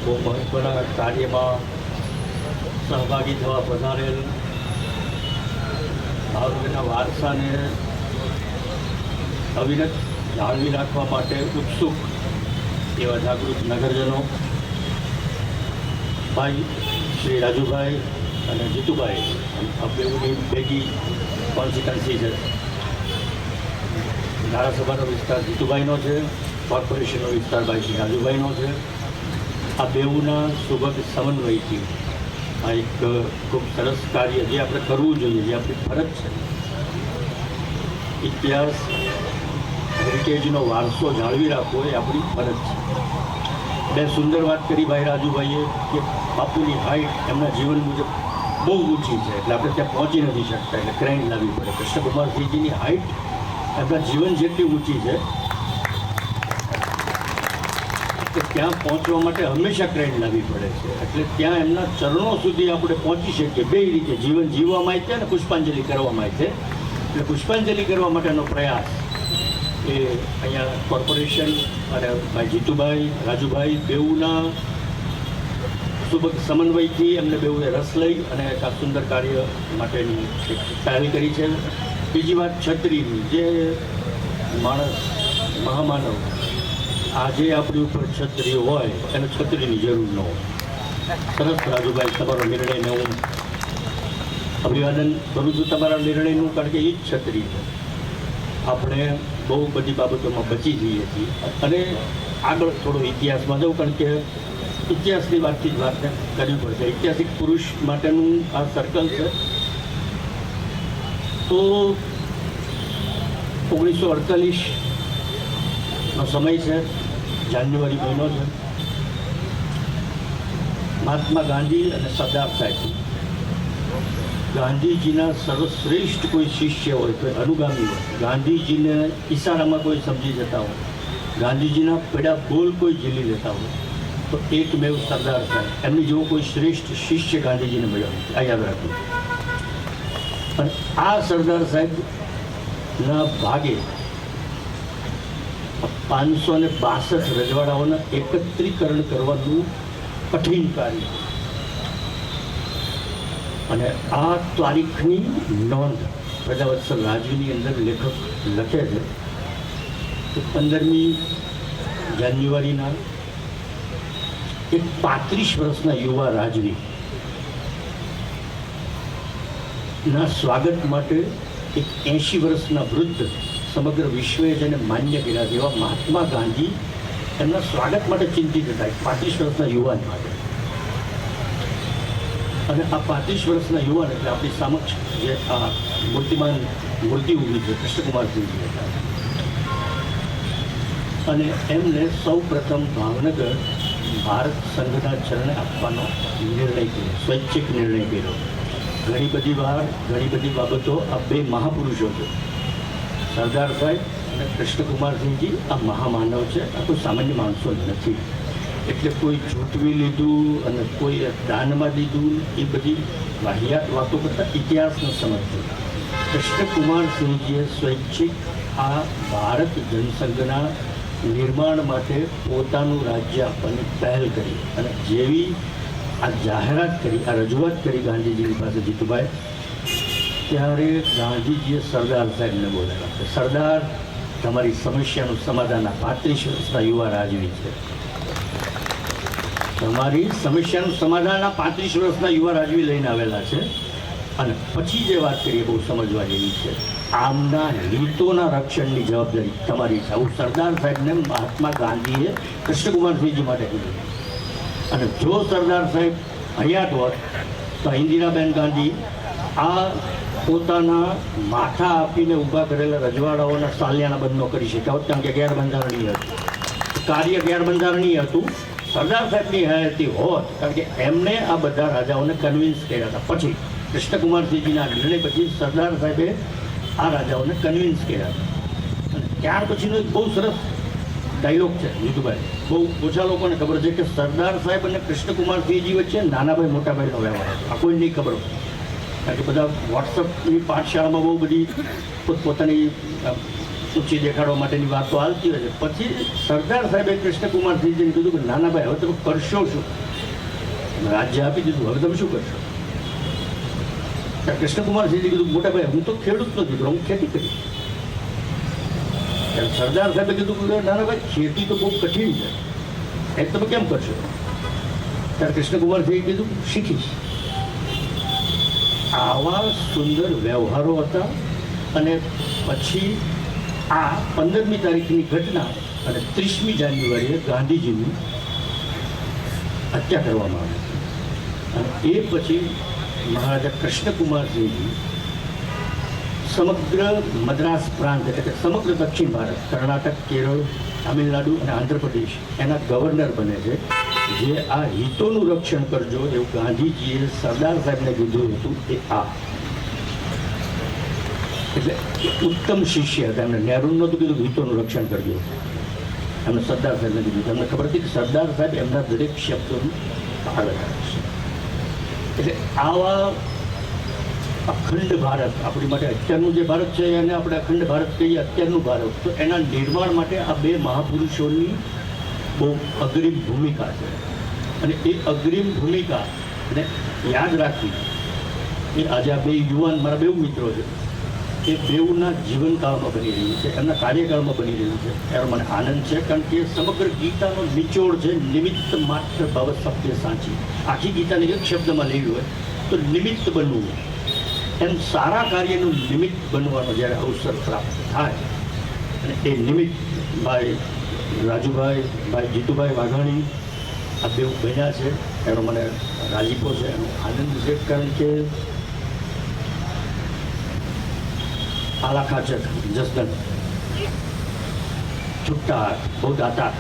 બહુ મહત્વના કાર્યમાં સહભાગી થવા પધારેલ ભાવનગરના વારસાને અવિરત જાળવી રાખવા માટે ઉત્સુક એવા જાગૃત નગરજનો, ભાઈ શ્રી રાજુભાઈ અને જીતુભાઈ, આ બેઉની ભેગી કોન્સ્ટિટ્યુન્સી છે. ધારાસભાનો વિસ્તાર જીતુભાઈનો છે, કોર્પોરેશનનો વિસ્તાર ભાઈ શ્રી રાજુભાઈનો છે. આ બેઉના સુભગ સમન્વયથી આ એક ખૂબ સરસ કાર્ય જે આપણે કરવું જોઈએ, જે આપણી ફરજ છે. ઇતિહાસ હેરિટેજનો વારસો જાળવી રાખવો એ આપણી ફરજ છે. બે સુંદર વાત કરી ભાઈ રાજુભાઈએ કે બાપુની હાઈટ એમના જીવન મુજબ બહુ ઊંચી છે, એટલે આપણે ત્યાં પહોંચી નથી શકતા, એટલે ક્રેન લાવવી પડે. કૃષ્ણકુમારસિંહજીની હાઈટ એમના જીવન જેટલી ઊંચી છે કે ત્યાં પહોંચવા માટે હંમેશા ક્રેન લાવવી પડે છે. એટલે ત્યાં એમના ચરણો સુધી આપણે પહોંચી શકીએ બે રીતે, જીવન જીવવામાં છે અને પુષ્પાંજલિ કરવામાં છે. એટલે પુષ્પાંજલિ કરવા માટેનો પ્રયાસ એ અહીંયા કોર્પોરેશન અને ભાઈ જીતુભાઈ, રાજુભાઈ બેઉના સુભગ સમન્વયથી એમને બેઉએ રસ લઈ અને એક આ સુંદર કાર્ય માટેની એક પહેલ કરી છે. બીજી વાત છત્રીની, જે માણસ મહામાનવ આજે આપણી ઉપર છત્રી હોય એને છત્રીની જરૂર ન હોય. સરસ રાજુભાઈ, તમારો નિર્ણયને હું અભિવાદન કરું છું, તમારા નિર્ણયનું, કારણ કે એ જ છત્રી છે. આપણે બહુ બધી બાબતોમાં બચી જઈએ છીએ. અને આગળ થોડો ઇતિહાસમાં જવું, કારણ કે ઇતિહાસની વાતથી જ વાત કરવી પડશે. ઐતિહાસિક પુરુષ માટેનું આ સર્કલ છે. તો 1948નો સમય છે, જાન્યુઆરી મહિનો છે. મહાત્મા ગાંધી અને સરદાર સાહેબ, ગાંધીજીના સર્વશ્રેષ્ઠ કોઈ શિષ્ય હોય, કોઈ અનુગામી હોય, ગાંધીજીને ઈશારામાં કોઈ સમજી જતા હોય, ગાંધીજીના પેડા બોલ કોઈ ઝીલી લેતા હોય, તો એકમેવ સરદાર સાહેબ, એમની જેવો કોઈ શ્રેષ્ઠ શિષ્ય ગાંધીજીને મળ્યો નથી. આ યાદ રાખવું. અને આ સરદાર સાહેબના ભાગે 562 રજવાડાઓના એકત્રીકરણ કરવાનું કઠિન કાર્ય. અને આ તારીખની નોંધ પ્રજાવત્સલ રાજવીની અંદર લેખક લખે છે કે 15મી જાન્યુઆરીના એક 35 વર્ષના યુવા રાજવી ના સ્વાગત માટે એક 80 વર્ષના વૃદ્ધ સમગ્ર વિશ્વએ જેને માન્ય કર્યા છે એવા મહાત્મા ગાંધી એમના સ્વાગત માટે ચિંતિત હતા, 35 વર્ષના યુવાન માટે. અને આ 35 વર્ષના યુવાન એટલે આપણી સમક્ષ જે આ મૂર્તિમાન મૂર્તિ ઊભી છે કૃષ્ણકુમારસિંહજી હતા. અને એમને સૌ પ્રથમ ભાવનગર ભારત સંઘના ચરણે આપવાનો નિર્ણય કર્યો, સ્વૈચ્છિક નિર્ણય કર્યો. ઘણી બધી વાર ઘણી બધી બાબતો આ બે મહાપુરુષો છે, સરદાર સાહેબ અને કૃષ્ણકુમારસિંહજી આ મહામાનવ છે, આ કોઈ સામાન્ય માણસો નથી. એટલે કોઈ જૂટવી લીધું અને કોઈ દાનમાં દીધું એ બધી વાહિયાત વાતો કરતાં ઇતિહાસનો સમજજો. કૃષ્ણકુમારસિંહજીએ સ્વૈચ્છિક આ ભારત જનસંઘના નિર્માણ માટે પોતાનું રાજ્ય આપવાની પહેલ કરી અને જેવી આ જાહેરાત કરી, આ રજૂઆત કરી ગાંધીજીની પાસે જીતુભાઈ, ત્યારે ગાંધીજીએ સરદાર સાહેબને બોલાવ્યા કે સરદાર, તમારી સમસ્યાનું સમાધાન આ 35 વર્ષના યુવા રાજવી છે. તમારી સમસ્યાનું સમાધાન આ 35 વર્ષના યુવા રાજવી લઈને આવેલા છે. અને પછી જે વાત કરીએ બહુ સમજવા જેવી છે, આમના હિતોના રક્ષણની જવાબદારી તમારી છે. આવું સરદાર સાહેબને મહાત્મા ગાંધીએ કૃષ્ણકુમારસિંહજી માટે કીધું. અને જો સરદાર સાહેબ હયાત હોત તો ઇન્દિરાબેન ગાંધી આ પોતાના માથા આપીને ઊભા કરેલા રજવાડાઓના સાલિયાના બંધ ન કરી શક્યા હોત, કારણ કે ગેરબંધારણીય હતું, કાર્ય ગેરબંધારણીય હતું. સરદાર સાહેબની હયાતી હોત, કારણ કે એમને આ બધા રાજાઓને કન્વિન્સ કર્યા હતા. પછી કૃષ્ણકુમારસિંહજીના નિર્ણય પછી સરદાર સાહેબે આ રાજાઓને કન્વિન્સ કર્યા હતા. અને ત્યાર પછીનો એક બહુ સરસ ડાયલોગ છે જીતુભાઈ, બહુ ઓછા લોકોને ખબર છે કે સરદાર સાહેબ અને કૃષ્ણકુમારસિંહજી વચ્ચે નાનાભાઈ મોટાભાઈનો વ્યવહાર હતો. આ કોઈ નહીં ખબર હોય, કારણ કે બધા વોટ્સઅપની પાઠશાળામાં બહુ બધી પોતપોતાની ઊંચી દેખાડવા માટેની વાતો આવતી હોય છે. પછી સરદાર સાહેબે કૃષ્ણકુમારસિંહજીને કીધું કે નાનાભાઈ, હવે તમે કરશો શું? રાજ્ય આપી દીધું, હવે તમે શું કરશો? કૃષ્ણકુમારસિંહજી કીધું, મોટાભાઈ હું તો ખેડૂત નથી, હું ખેતી કરીશ. સરદાર સાહેબે કીધું કે નાનાભાઈ, ખેતી તો બહુ કઠિન છે, એ તમે કેમ કરશો? ત્યારે કૃષ્ણકુમારસિંહે કીધું, શીખીશ. આવા સુંદર વ્યવહારો હતા. અને પછી આ 15મી તારીખની ઘટના અને 30મી જાન્યુઆરીએ ગાંધીજીની હત્યા કરવામાં આવી. અને એ પછી મહારાજા કૃષ્ણકુમારસિંહજી સમગ્ર મદ્રાસ પ્રાંત, એટલે કે સમગ્ર દક્ષિણ ભારત, કર્ણાટક, કેરળ, તામિલનાડુ અને આંધ્રપ્રદેશ એના ગવર્નર બને છે. જે આ હિતોનું રક્ષણ કરજો એવું ગાંધીજીએ સરદાર સાહેબને કીધું હતું એ આ. એટલે ઉત્તમ શિષ્ય હતા. એમને નહેરુને નહોતું કીધું હિતોનું રક્ષણ કરજો, એમને સરદાર સાહેબને કીધું. એમને ખબર હતી કે સરદાર સાહેબ એમના દરેક શબ્દોનું પાલન કરશે. એટલે આવા અખંડ ભારત, આપણી માટે અત્યારનું જે ભારત છે એને આપણે અખંડ ભારત કહીએ, અત્યારનું ભારત, તો એના નિર્માણ માટે આ બે મહાપુરુષોની બહુ અગ્રીમ ભૂમિકા છે. અને એ અગ્રીમ ભૂમિકાને યાદ રાખવી એ આજે આ બે યુવાન મારા બે મિત્રો છે, એ બેઉના જીવનકાળમાં બની રહ્યું છે, એમના કાર્યકાળમાં બની રહ્યું છે. એનો મને આનંદ છે, કારણ કે સમગ્ર ગીતાનો નિચોડ છે નિમિત્ત માત્ર ભવ સત્ય સાચી. આખી ગીતાને એક શબ્દમાં લેવી હોય તો નિમિત્ત બનવું. એમ સારા કાર્યનું નિમિત્ત બનવાનો જ્યારે અવસર પ્રાપ્ત થાય, અને એ નિમિત્ત ભાઈ રાજુભાઈ, ભાઈ જીતુભાઈ વાઘાણી આ બે બન્યા છે, એનો મને રાજીપો છે, એનો આનંદ છે. કારણ કે આલા ખાચર, જસદન, છૂટા હાથ, બહુ દાતા,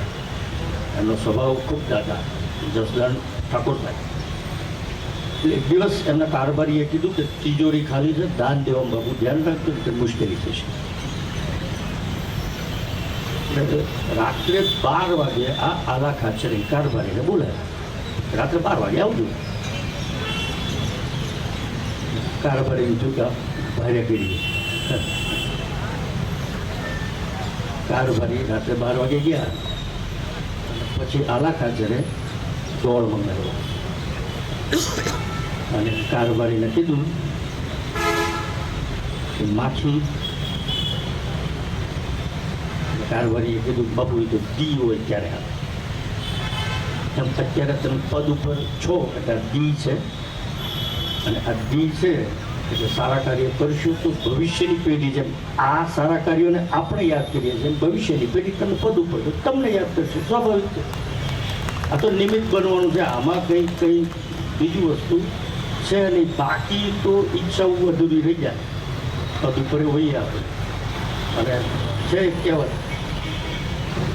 એમનો સ્વભાવ ખૂબ દાતા, જસદન ઠાકોરભાઈ. એટલે એક દિવસ એમના કારભારીએ કીધું કે તિજોરી ખાલી છે, દાન દેવામાં બાબુ ધ્યાન રાખજો કે મુશ્કેલી થશે. એટલે રાત્રે 12 વાગે આ આલા ખાચરે કારભારીને બોલાવ્યા, રાત્રે 12 વાગે આવજો. કારભારી ચૂકા ભારે કરી, કારભારી રાત્રે 12 વાગે ગયા. પછી આલા ખાચરે ગોળ મંગાવ્યો અને કારભારીને કીધું કે માખી. કારભારીએ કીધું બાપુ એ તો દી હોય ત્યારે આવે, એમ અત્યારે તમે પદ ઉપર છો એટલે આ દી છે, અને આ દી છે એટલે સારા કાર્ય કરશું તો ભવિષ્યની પેઢી, જેમ આ સારા કાર્યોને આપણે યાદ કરીએ છીએ એમ ભવિષ્યની પેઢી તમે પદ ઉપર તો તમને યાદ કરશે, સ્વાભાવિક છે. આ તો નિમિત્ત બનવાનું છે, આમાં કંઈ બીજું વસ્તુ છે નહીં. બાકી તો ઈચ્છાઓ અધૂરી રહી જાય, પદ ઉપર હોઈએ આપણે. અને છે કહેવત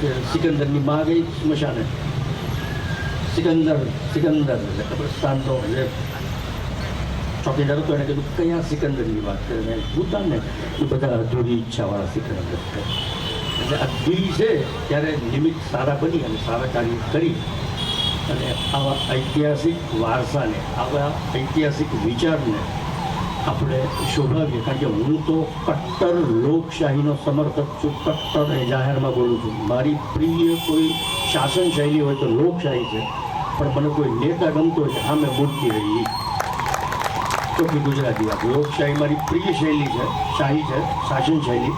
કે સિકંદરની માં ગઈ સ્મશાને, સિકંદર એટલે કબ્રસ્તાનનો જે ચોકીદાર હતો એને કીધું કયા સિકંદરની વાત કરે મેં પૂછતા ને એ બધા અધૂરી ઈચ્છાવાળા સિકંદર છે. એટલે આ દિલ છે ત્યારે નિમિત્ત સારા બની અને સારા કાર્ય કરી અને આવા ઐતિહાસિક વારસાને આવા ઐતિહાસિક વિચારને આપણે શોભાવીએ. કારણ કે હું તો કટ્ટર લોકશાહીનો સમર્થક છું, કટ્ટર એ જાહેરમાં બોલું છું. મારી પ્રિય કોઈ શાસન શૈલી હોય તો લોકશાહી છે, પણ મને કોઈ નેતા ગમતો હોય સામે મૂર્તિ રહી ચોખ્ખી ગુજરાતી વાત. લોકશાહી મારી પ્રિય શૈલી છે, શાહી છે, શાસન શૈલી,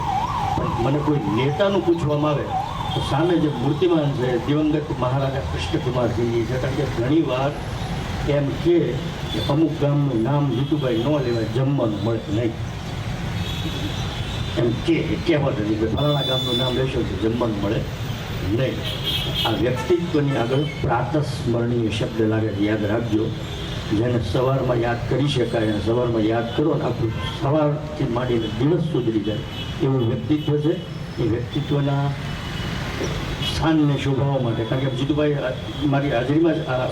પણ મને કોઈ નેતાનું પૂછવામાં આવે તો સામે જે મૂર્તિમાન છે દિવંગત મહારાજા કૃષ્ણકુમારસિંહજી છે. કારણ કે ઘણીવાર એમ કે અમુક ગામનું નામ જીતુભાઈ ન લેવાય, જમવાનું મળે નહીં, એમ કે કહેવત હતી કે ફલાણા ગામનું નામ લેશો તો જમવાનું મળે નહીં. આ વ્યક્તિત્વની આગળ પ્રાતસ્મરણીય શબ્દ લાગે છે, યાદ રાખજો. જેને સવારમાં યાદ કરી શકાય અને સવારમાં યાદ કરો ને આખું સવારથી માંડીને દિવસ સુધરી જાય એવું વ્યક્તિત્વ છે. એ વ્યક્તિત્વના સ્થાનને શોભાવવા માટે, કારણ કે જીતુભાઈ મારી હાજરીમાં જ આ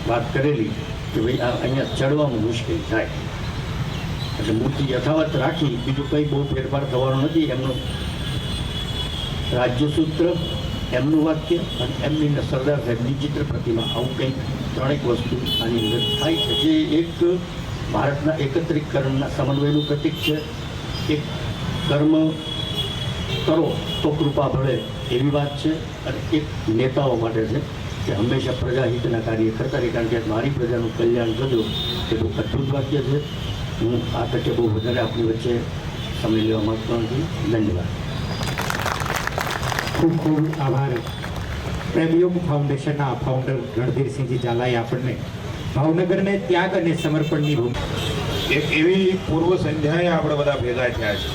વાત કરેલી કે ભાઈ આ અહીંયા ચડવામાં મુશ્કેલ થાય, એટલે મૂર્તિ યથાવત રાખી બીજું કંઈ બહુ ફેરફાર થવાનો નથી. એમનું રાજ્યસૂત્ર, એમનું વાક્ય અને એમની સરદાર સાહેબની ચિત્ર પ્રતિમા, આવું કંઈક ત્રણેક વસ્તુ આની અંદર થાય છે જે એક ભારતના એકત્રીકરણના સમન્વયનું પ્રતીક છે. એક કર્મ કરો તો કૃપા ભળે એવી વાત છે, અને એક નેતાઓ માટે છે કે હંમેશા પ્રજાહિતના કાર્ય કરતા રહે. કારણ કે મારી પ્રજાનું કલ્યાણ કરજો એ બહુ અદ્ભુત વાક્ય છે. હું આ તકે બહુ વધારે આપણી વચ્ચે સમય લેવા માગતો નથી. ધન્યવાદ. ખૂબ ખૂબ આભાર. પ્રેમયોગ ફાઉન્ડેશનના ફાઉન્ડર રણધીરસિંહજી ઝાલાએ આપણને ભાવનગરને ત્યાગ અને સમર્પણની ભૂમિકા. એક એવી પૂર્વ સંધ્યાએ આપણે બધા ભેગા થયા છે.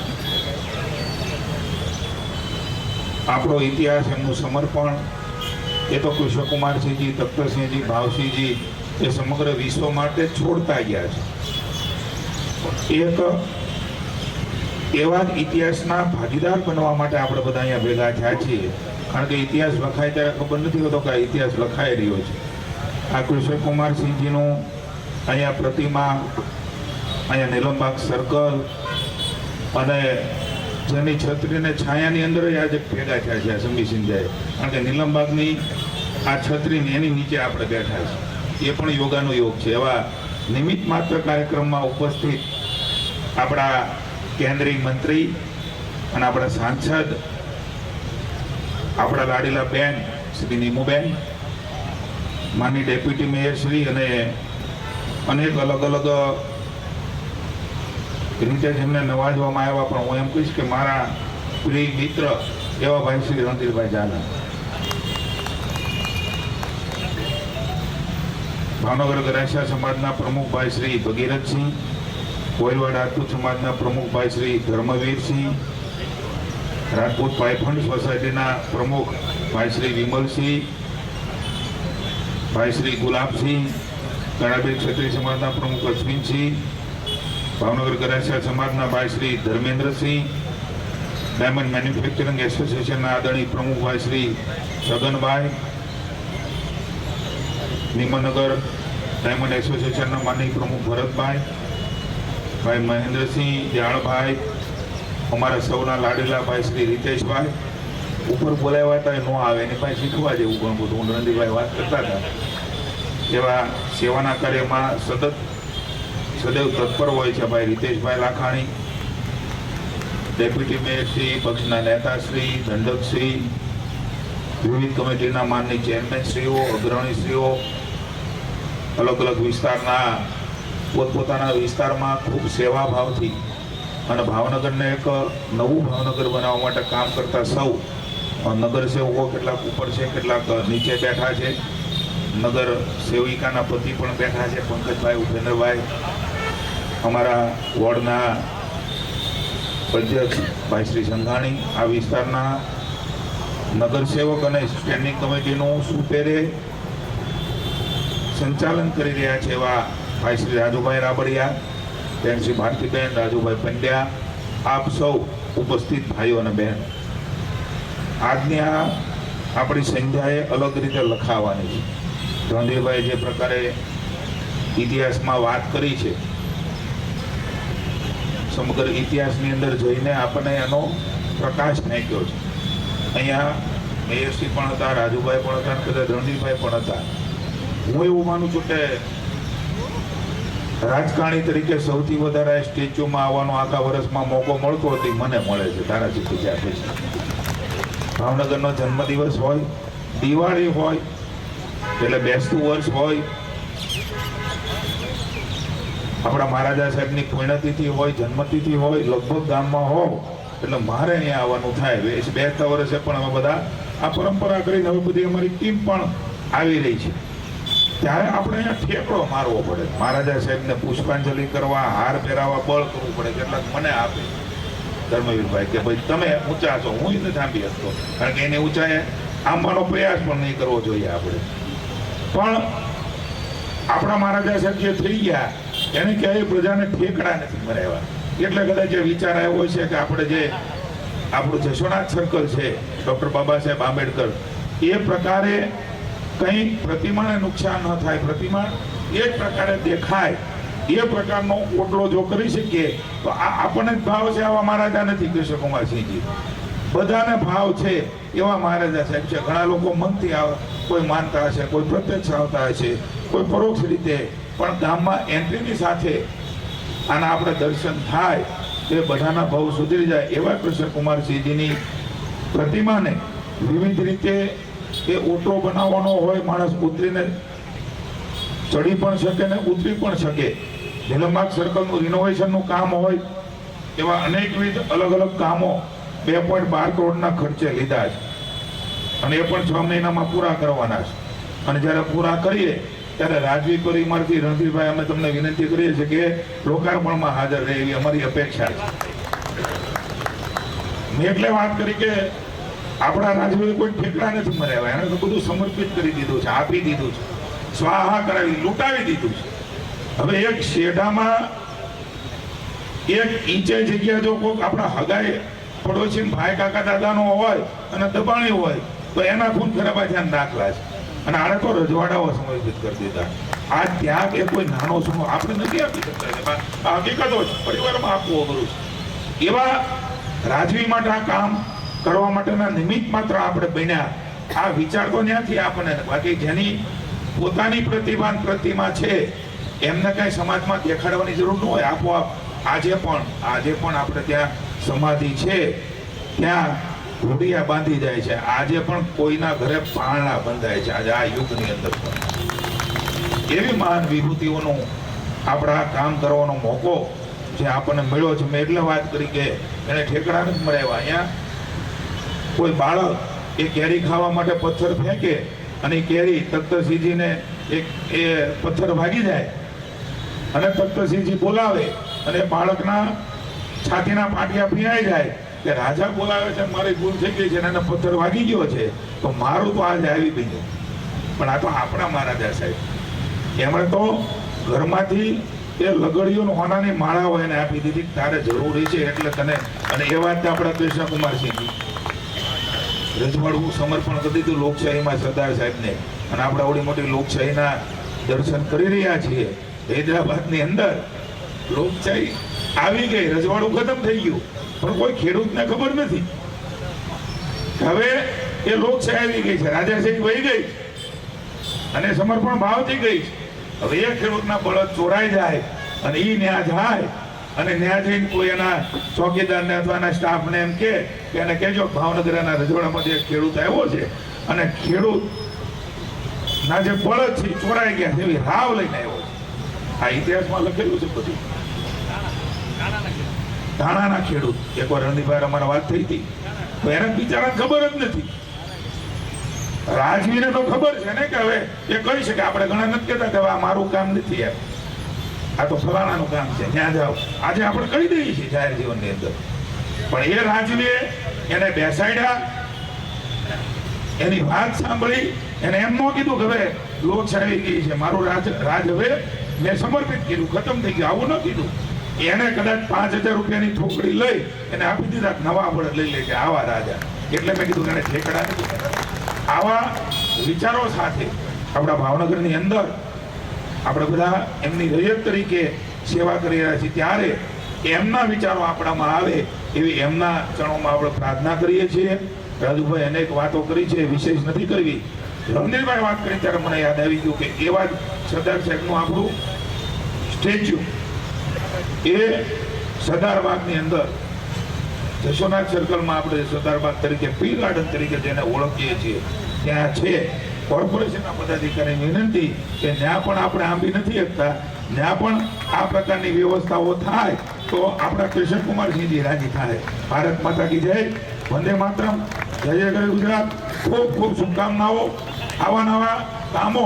આપણો ઇતિહાસ, એમનું સમર્પણ એ તો કૃષ્ણકુમારસિંહજી, તખ્તસિંહજી, ભાવસિંહજી એ સમગ્ર વિશ્વ માટે છોડતા ગયા છે. એક એવા જ ઇતિહાસના ભાગીદાર બનવા માટે આપણે બધા અહીંયા ભેગા થયા છીએ. કારણ કે ઇતિહાસ લખાય ત્યારે ખબર નથી હોતો કે આ ઇતિહાસ લખાઈ રહ્યો છે. આ કૃષ્ણકુમારસિંહજીનું અહીંયા પ્રતિમા, અહીંયા નીલમબાગ સર્કલ અને જેની છત્રીને છાયાની અંદર આજે ભેગા થયા છે આ સંબી સિંધિયાએ. કારણ કે નીલમબાગની આ છત્રીને એની નીચે આપણે બેઠા છીએ, એ પણ યોગાનો યોગ છે. એવા નિમિત્ત માત્ર કાર્યક્રમમાં ઉપસ્થિત આપણા કેન્દ્રીય મંત્રી અને આપણા સાંસદ, આપણા લાડીલા બેન શ્રી નીમુબેન, માનની ડેપ્યુટી મેયર શ્રી અને અનેક અલગ અલગ રીતે જેમને નવાજવામાં આવ્યા, પણ હું એમ કહીશ કે મારા પ્રિય મિત્ર એવા ભાઈ શ્રી રણધીરભાઈ ઝાલા, ભાવનગર ગરાસિયા સમાજના પ્રમુખ ભાઈ શ્રી ભગીરથસિંહ, કોઈલવાડ રાજપૂત સમાજના પ્રમુખ ભાઈ શ્રી ધર્મવીરસિંહ, રાજપૂત પાયફંડ સોસાયટીના પ્રમુખ ભાઈ શ્રી વિમલસિંહ, ભાઈ શ્રી ગુલાબસિંહ, ગણાબેન ક્ષત્રિય સમાજના પ્રમુખ અશ્વિનસિંહ, ભાવનગર ગરાસિયા સમાજના ભાઈ શ્રી ધર્મેન્દ્રસિંહ, ડાયમંડ મેન્યુફેક્ચરિંગ એસોસિએશનના આદરણીય પ્રમુખ ભાઈ શ્રી છગનભાઈ, નિમનગર ડાયમંડ એસોસિએશનના માનનીય પ્રમુખ ભરતભાઈ, ભાઈ મહેન્દ્રસિંહ દયાળભાઈ, અમારા સૌના લાડીલા ભાઈ શ્રી રીતેશભાઈ. ઉપર બોલાવ્યા હતા એ ન આવે, એની પાસે શીખવા જેવું ઘણું બધું. હું રણજીભાઈ વાત કરતા હતા એવા સેવાના કાર્યમાં સદૈવ તત્પર હોય છે ભાઈ રીતેશભાઈ લાખાણી, ડેપ્યુટી મેયર શ્રી, પક્ષના નેતાશ્રી, દંડકશ્રી, વિવિધ કમિટીના માનની ચેરમેનશ્રીઓ, અગ્રણીશ્રીઓ, અલગ અલગ વિસ્તારના પોતપોતાના વિસ્તારમાં ખૂબ સેવાભાવથી અને ભાવનગરને એક નવું ભાવનગર બનાવવા માટે કામ કરતા સૌ નગરસેવકો કેટલાક ઉપર છે, કેટલાક નીચે બેઠા છે. નગર સેવિકાના પતિ પણ બેઠા છે, પંકજભાઈ, ઉપેન્દ્રભાઈ, અમારા વોર્ડના અધ્યક્ષ ભાઈ શ્રી સંઘાણી, આ વિસ્તારના નગરસેવક અને સ્ટેન્ડિંગ કમિટીનું સુપેરે સંચાલન કરી રહ્યા છે એવા ભાઈ શ્રી રાજુભાઈ રાબડિયા, બેન શ્રી ભારતીબેન, રાજુભાઈ પંડ્યા, આપ સૌ ઉપસ્થિત ભાઈઓ અને બહેન, આજની આ આપણી સંધ્યાએ અલગ રીતે લખાવાની છે. રણધીરભાઈ જે પ્રકારે ઇતિહાસમાં વાત કરી છે. સમગ્ર ઇતિહાસની અંદર જઈને આપણને એનો પ્રકાશ ફેંક્યો છે. અહીંયા મેયરશ્રી પણ હતા, રાજુભાઈ પણ હતા, કદાચ રણજીતભાઈ પણ હતા. હું એવું માનું છું કે રાજકારણી તરીકે સૌથી વધારે સ્ટેચ્યુમાં આવવાનો આખા વર્ષમાં મોકો મળતો હતો મને મળે છે ધારાસભ્ય થયા પછી. ભાવનગરનો જન્મદિવસ હોય, દિવાળી હોય, એટલે બેસતું વર્ષ હોય, આપણા મહારાજા સાહેબની પુણ્યતિથિ હોય, જન્મતિથિ હોય, લગભગ ગામમાં હોવ એટલે મારે અહીંયા આવવાનું થાય. બેસતા વર્ષે પણ અમે બધા આ પરંપરા કરીને હવે બધી અમારી ટીમ પણ આવી રહી છે. ત્યારે આપણે અહીંયા ઠેકડો મારવો પડે, મહારાજા સાહેબને પુષ્પાંજલિ કરવા, હાર પહેરાવા, બળ કરવું પડે. કેટલાક મને આપે ધર્મવીરભાઈ કે ભાઈ તમે ઊંચા છો, હું નથી થાંભી શકતો, કારણ કે એને ઊંચાએ આંબાનો પ્રયાસ પણ નહીં કરવો જોઈએ આપણે. પણ આપણા મહારાજા સાહેબ જે થઈ ગયા એને ક્યાંય પ્રજાને ઠેકડા નથી મરાવ્યા. એટલે કદાચ જે વિચાર આવ્યો છે કે આપણે જે આપણું જશોનાથ સર્કલ છે ડૉક્ટર બાબા સાહેબ આંબેડકર, એ પ્રકારે કંઈ પ્રતિમાને નુકસાન ન થાય, પ્રતિમા એ જ પ્રકારે દેખાય એ પ્રકારનો ઓટલો જો કરી શકીએ તો આ આપણને જ ભાવ છે. આવા મહારાજા નથી કૃષ્ણકુમારસિંહજી, બધાને ભાવ છે એવા મહારાજા સાહેબ છે. ઘણા લોકો મનથી આવે, કોઈ માનતા હશે, કોઈ પ્રત્યક્ષ આવતા હશે, કોઈ પરોક્ષ રીતે, પણ ગામમાં એન્ટ્રીની સાથે આના આપણે દર્શન થાય તો બધાના ભાવ સુધરી જાય. એવા કૃષ્ણકુમારસિંહજીની પ્રતિમાને વિવિધ રીતે એ ઓટલો બનાવવાનો હોય, માણસ ઉતરીને ચડી પણ શકે ને ઉતરી પણ શકે. નીલમબાગ સર્કલનું રિનોવેશનનું કામ હોય, એવા અનેકવિધ અલગ અલગ કામો 2.12 કરોડના ખર્ચે લીધા છે અને એ પણ 6 મહિનામાં પૂરા કરવાના છે. અને જ્યારે પૂરા કરીએ ત્યારે રાજવી પરિવારથી રણજીતભાઈ અમે તમને વિનંતી કરીએ છીએ કે લોકાર્પણમાં હાજર રહે એવી અમારી અપેક્ષા છે. મેં એટલે વાત કરી કે આપણા રાજવીએ કોઈ ઠેકડા નથી મરાવ્યા, એને તો બધું સમર્પિત કરી દીધું છે, આપી દીધું છે, સ્વાહા કરાવી, લૂંટાવી દીધું છે. હવે એક શેઢામાં 1 ઇંચે જગ્યા જો કોઈક આપણા હગાઈ પડોશી ભાઈ કાકા દાદાનો હોય અને દબાણી હોય તો એના ખૂન ખરાબા ધ્યાન દાખલા છે. અને આને તો રજવાડાઓ સમર્પિત કરી દીધા. આ ત્યાગ એ કોઈ નાનો સમૂહ આપણે નથી આપી શકતા. આ હકીકતો છે, પરિવારમાં આપવું અઘરું છે. એવા રાજવી માટે આ કામ કરવા માટેના નિમિત્ત માત્ર આપણે બન્યા. આ વિચાર તો ત્યાંથી આપણને, બાકી જેની પોતાની પ્રતિમા છે એમને કઈ સમાજમાં દેખાડવાની જરૂર ન હોય. આપોઆપ આજે પણ આપણે ત્યાં સમાધિ છે, ત્યાં ઘોડિયા બાંધી જાય છે. આજે પણ કોઈના ઘરે પારણા બંધાય છે. આજે આ યુગની અંદર પણ એવી મહાન વિભૂતિઓનું આપણા કામ કરવાનો મોકો જે આપણને મળ્યો છે. મેં એટલે વાત કરી કે એને ઠેકડા નથી મરાવ્યા. અહીંયા કોઈ બાળક એ કેરી ખાવા માટે પથ્થર ફેંકે અને એ કેરી તખ્તસિંહજીને એ પથ્થર ભાગી જાય અને તખ્તસિંહજી બોલાવે અને બાળકના છાતીના પાટિયા પીણાઈ જાય કે રાજા બોલાવે છે, મારી ભૂલ થઈ ગઈ છે, એને પથ્થર વાગી ગયો છે, તો મારું તો આજે આવી ગયું. પણ આ તો આપણા મહારાજા સાહેબ, એમણે તો ઘરમાંથી એ લગડીઓનો હોનાની માળાઓ એને આપી દીધી, તારે જરૂરી છે એટલે તને. અને એ વાત આપણા કૃષ્ણકુમારસિંહજી રજવાડું સમર્પણ કરી દીધું લોકશાહીમાં સરદાર સાહેબને. અને આપણે આવડી મોટી લોકશાહીના દર્શન કરી રહ્યા છીએ. હૈદરાબાદની અંદર લોકશાહી આવી ગઈ, રજવાડું ખતમ થઈ ગયું, પણ કોઈ ખેડૂતને ખબર નથી. હવે એ લોકશાહી આવી ગઈ છે, રાજાશાહી વહી ગઈ અને સમર્પણ ભાવ થઈ ગઈ છે. હવે એ ખેડૂતના બળદ ચોરાઈ જાય અને એ ન્યા જાય અને ન્યા જઈને કોઈ એના ચોકીદારને અથવા એના સ્ટાફને એમ કે એને કહેજો ભાવનગરના રજવાડામાંથી એક ખેડૂત આવ્યો છે અને ખેડૂતના જે બળદ છે ચોરાઈ ગયા છે એવી રાવ લઈને આવ્યો છે. આ ઇતિહાસમાં લખેલું છે બધું. ધાણાના ખેડૂત, એકવાર રણદીપભાઈ અમારા વાત થઈ હતી તો એને બિચારાને ખબર જ નથી. રાજવીને તો ખબર છે ને કે હવે એ કહી શકે. આપણે ઘણા નથી કહેતા કે આ મારું કામ નથી, યાર આ તો ફલાણાનું કામ છે, ત્યાં જાઓ. આજે આપણે કહી દઈએ છીએ જાહેર જીવનની અંદર. પણ એ રાજવીએ એને બેસાડ્યા, એની વાત સાંભળી, એને એમ ન કીધું કે હવે લોકશાહી ગઈ છે, મારું રાજ હવે મેં સમર્પિત કર્યું, ખતમ થઈ ગયું, આવું ન કીધું. એને કદાચ 5000 રૂપિયાની ઠોકડી લઈ એને આપી દીધા, નવા બળદ લઈ લે છે આવા રાજા. એટલે મેં કીધું એને ઠેકડા નથી. આવા વિચારો સાથે આપણા ભાવનગરની અંદર આપણે બધા એમની રૈયત તરીકે સેવા કરી રહ્યા છીએ, ત્યારે એમના વિચારો આપણામાં આવે એવી એમના ચરણોમાં આપણે પ્રાર્થના કરીએ છીએ. રાજુભાઈ અનેક વાતો કરી છે, વિશેષ નથી કરવી. રમણીભાઈ વાત કરી ત્યારે મને યાદ આવી ગયું કે એવા જ સરદાર સાહેબનું આપણું સ્ટેચ્યુ એ સરદારબાગની અંદર જશોનાથ સર્કલમાં આપણે સરદારબાગ તરીકે પી ગાર્ડન તરીકે જેને ઓળખીએ છીએ ત્યાં છે. કોર્પોરેશનના પદાધિકારીની વિનંતી કે ત્યાં પણ આપણે આંબી નથી શકતા, ત્યાં પણ આ પ્રકારની વ્યવસ્થાઓ થાય તો આપણા કિશોરકુમારસિંહજી રાજી થાય. ભારત માતા કી જય, વંદે માતરમ, જય જય ગરવી ગુજરાત. ખૂબ ખૂબ શુભકામનાઓ. આવા નવા કામો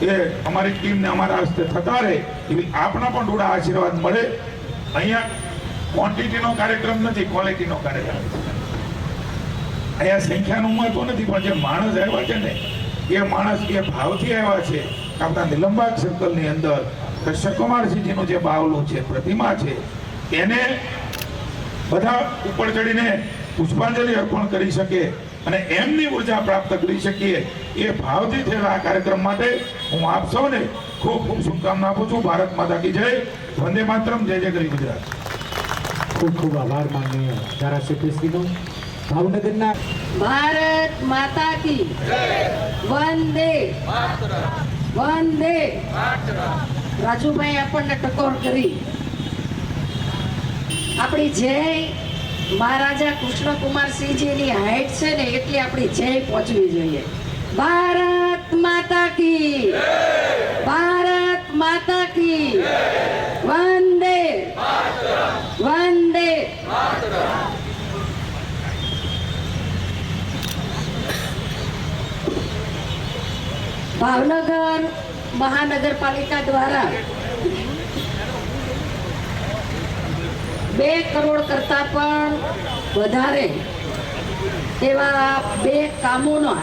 એ અમારી ટીમને અમારા હસ્તે થતા રહે એવી આપના પણ થોડા આશીર્વાદ મળે. અહીંયા ક્વોન્ટિટીનો કાર્યક્રમ નથી, ક્વોલિટીનો કાર્યક્રમ. અહીંયા સંખ્યાનું મહત્વ નથી, પણ જે માણસ આવ્યા છે ને એ માણસ એ ભાવથી આવ્યા છે. આપણા નિલંબાગ સર્કલની અંદર કિશોરકુમારસિંહજીનું જે બાવલું છે, પ્રતિમા છે, એને બધા ઉપર ચડીને પુષ્પાંજલિ અર્પણ કરી શકે અને એમની ઉર્જા પ્રાપ્ત કરી શકીએ એ ભાવથી થયેલા આ કાર્યક્રમ માટે હું આપ સૌને ખૂબ ખૂબ શુભકામના આપું છું. ભારત માતા કી જય, વંદે માતરમ, જય જય ગરવી ગુજરાત. ખૂબ ખૂબ આભાર માનનીય ધારાસભ્યશ્રીનો. ભાવનગરના ભારત માતા કી વંદે વંદે. રાજુભાઈ આપણને ટકોર કરી. આપણી જય મહારાજા કૃષ્ણકુમારસિંહજીની હાઈટ છે ને એટલી આપણી જય પહોંચવી જોઈએ. ભારત માતા કી, ભારત માતા કી વંદે વંદે. ભાવનગર મહાનગરપાલિકા દ્વારા 2 કરોડ કરતા પણ વધારે એવા 2 કામોના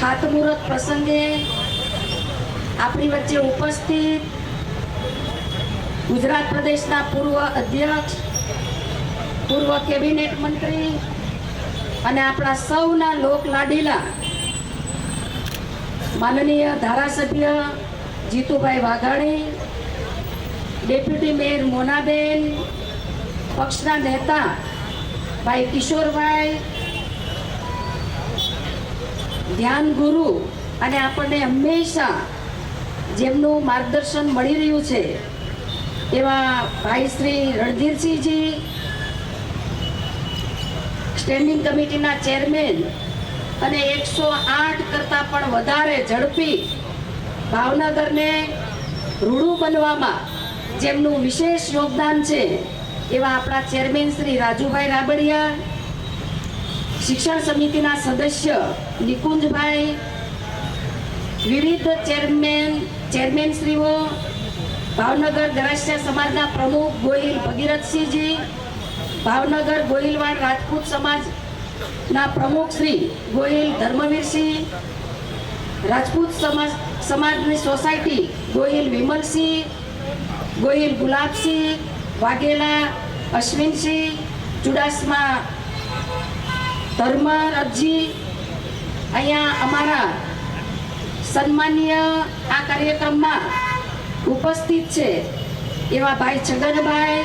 ખાતમુહૂર્ત પ્રસંગે આપણી વચ્ચે ઉપસ્થિત ગુજરાત પ્રદેશના પૂર્વ અધ્યક્ષ, પૂર્વ કેબિનેટ મંત્રી અને આપણા સૌના લોકલાડીલા માનનીય ધારાસભ્ય જીતુભાઈ વાઘાણી, ડેપ્યુટી મેયર મોનાબેન, પક્ષના નેતા ભાઈ કિશોરભાઈ, ધ્યાન ગુરુ અને આપણને હંમેશા જેમનું માર્ગદર્શન મળી રહ્યું છે એવા ભાઈ શ્રી રણધીરસિંહજી, સ્ટેન્ડિંગ કમિટીના ચેરમેન અને 108 કરતાં પણ વધારે ઝડપી ભાવનગરને રૂડું બનવામાં જેમનું વિશેષ યોગદાન છે એવા આપણા ચેરમેન શ્રી રાજુભાઈ રાબડિયા, શિક્ષણ સમિતિના સદસ્ય નિકુંજભાઈ, વિવિધ ચેરમેનશ્રીઓ, ભાવનગર ગરાસિયા સમાજના પ્રમુખ ગોહિલ ભગીરથસિંહજી, ભાવનગર ગોહિલવાડ રાજપૂત સમાજના પ્રમુખ શ્રી ગોહિલ ધર્મવીરસિંહ, રાજપૂત સમાજની સોસાયટી ગોહિલ વિમલસિંહ, ગોહિલ ગુલાબસિંહ, વાઘેલા અશ્વિનસિંહ, ચુડાસમા ધર્મર અરજી. અહીંયા અમારા સન્માનીય આ કાર્યક્રમમાં ઉપસ્થિત છે એવા ભાઈ છગનભાઈ,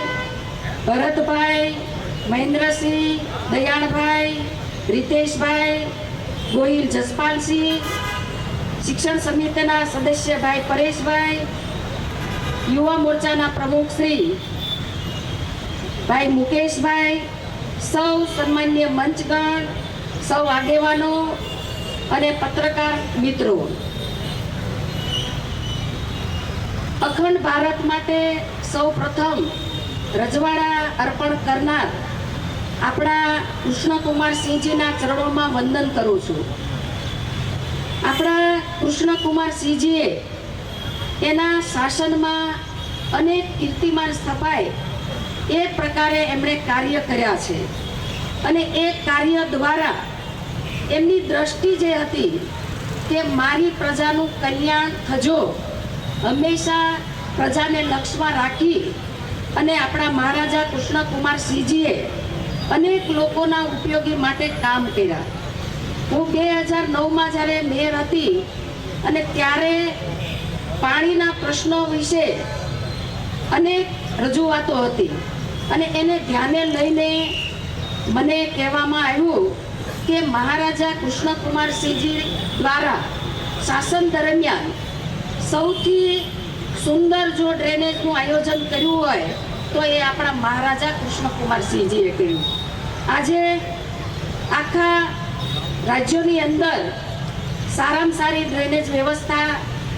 ભરતભાઈ, મહેન્દ્રસિંહ, દયાળભાઈ, રીતેશભાઈ, ગોહિલ જસપાલસિંહ, શિક્ષણ સમિતિના સદસ્ય ભાઈ પરેશભાઈ, યુવા મોરચાના પ્રમુખ શ્રી ભાઈ મુકેશભાઈ, સૌ સન્માન્ય મંચગણ, સૌ આગેવાનો અને પત્રકાર મિત્રો, અખંડ ભારત માટે સૌ પ્રથમ રજવાડા અર્પણ કરનાર આપણા કૃષ્ણકુમારસિંહજીના ચરણોમાં વંદન કરું છું. આપણા કૃષ્ણકુમારસિંહજીએ એના શાસનમાં અનેક કીર્તિમાન સ્થપાય એ પ્રકારે એમણે કાર્ય કર્યા છે અને એ કાર્ય દ્વારા એમની દ્રષ્ટિ જે હતી કે મારી પ્રજાનું કલ્યાણ થજો, હંમેશા પ્રજાને લક્ષ્યમાં રાખી અને આપણા મહારાજા કૃષ્ણકુમારસિંહજીએ અનેક લોકોના ઉપયોગી માટે કામ કર્યા. હું 2009માં જ્યારે મેયર હતી અને ત્યારે પાણીના પ્રશ્નો વિશે અનેક રજૂઆતો હતી અને એને ધ્યાને લઈને મને કહેવામાં આવ્યું કે મહારાજા કૃષ્ણકુમારસિંહજી દ્વારા શાસન દરમિયાન સૌથી સુંદર જો ડ્રેનેજનું આયોજન કર્યું હોય તો એ આપણા મહારાજા કૃષ્ણકુમારસિંહજીએ કર્યું. આજે આખા રાજ્યોની અંદર સારામાં સારી ડ્રેનેજ વ્યવસ્થા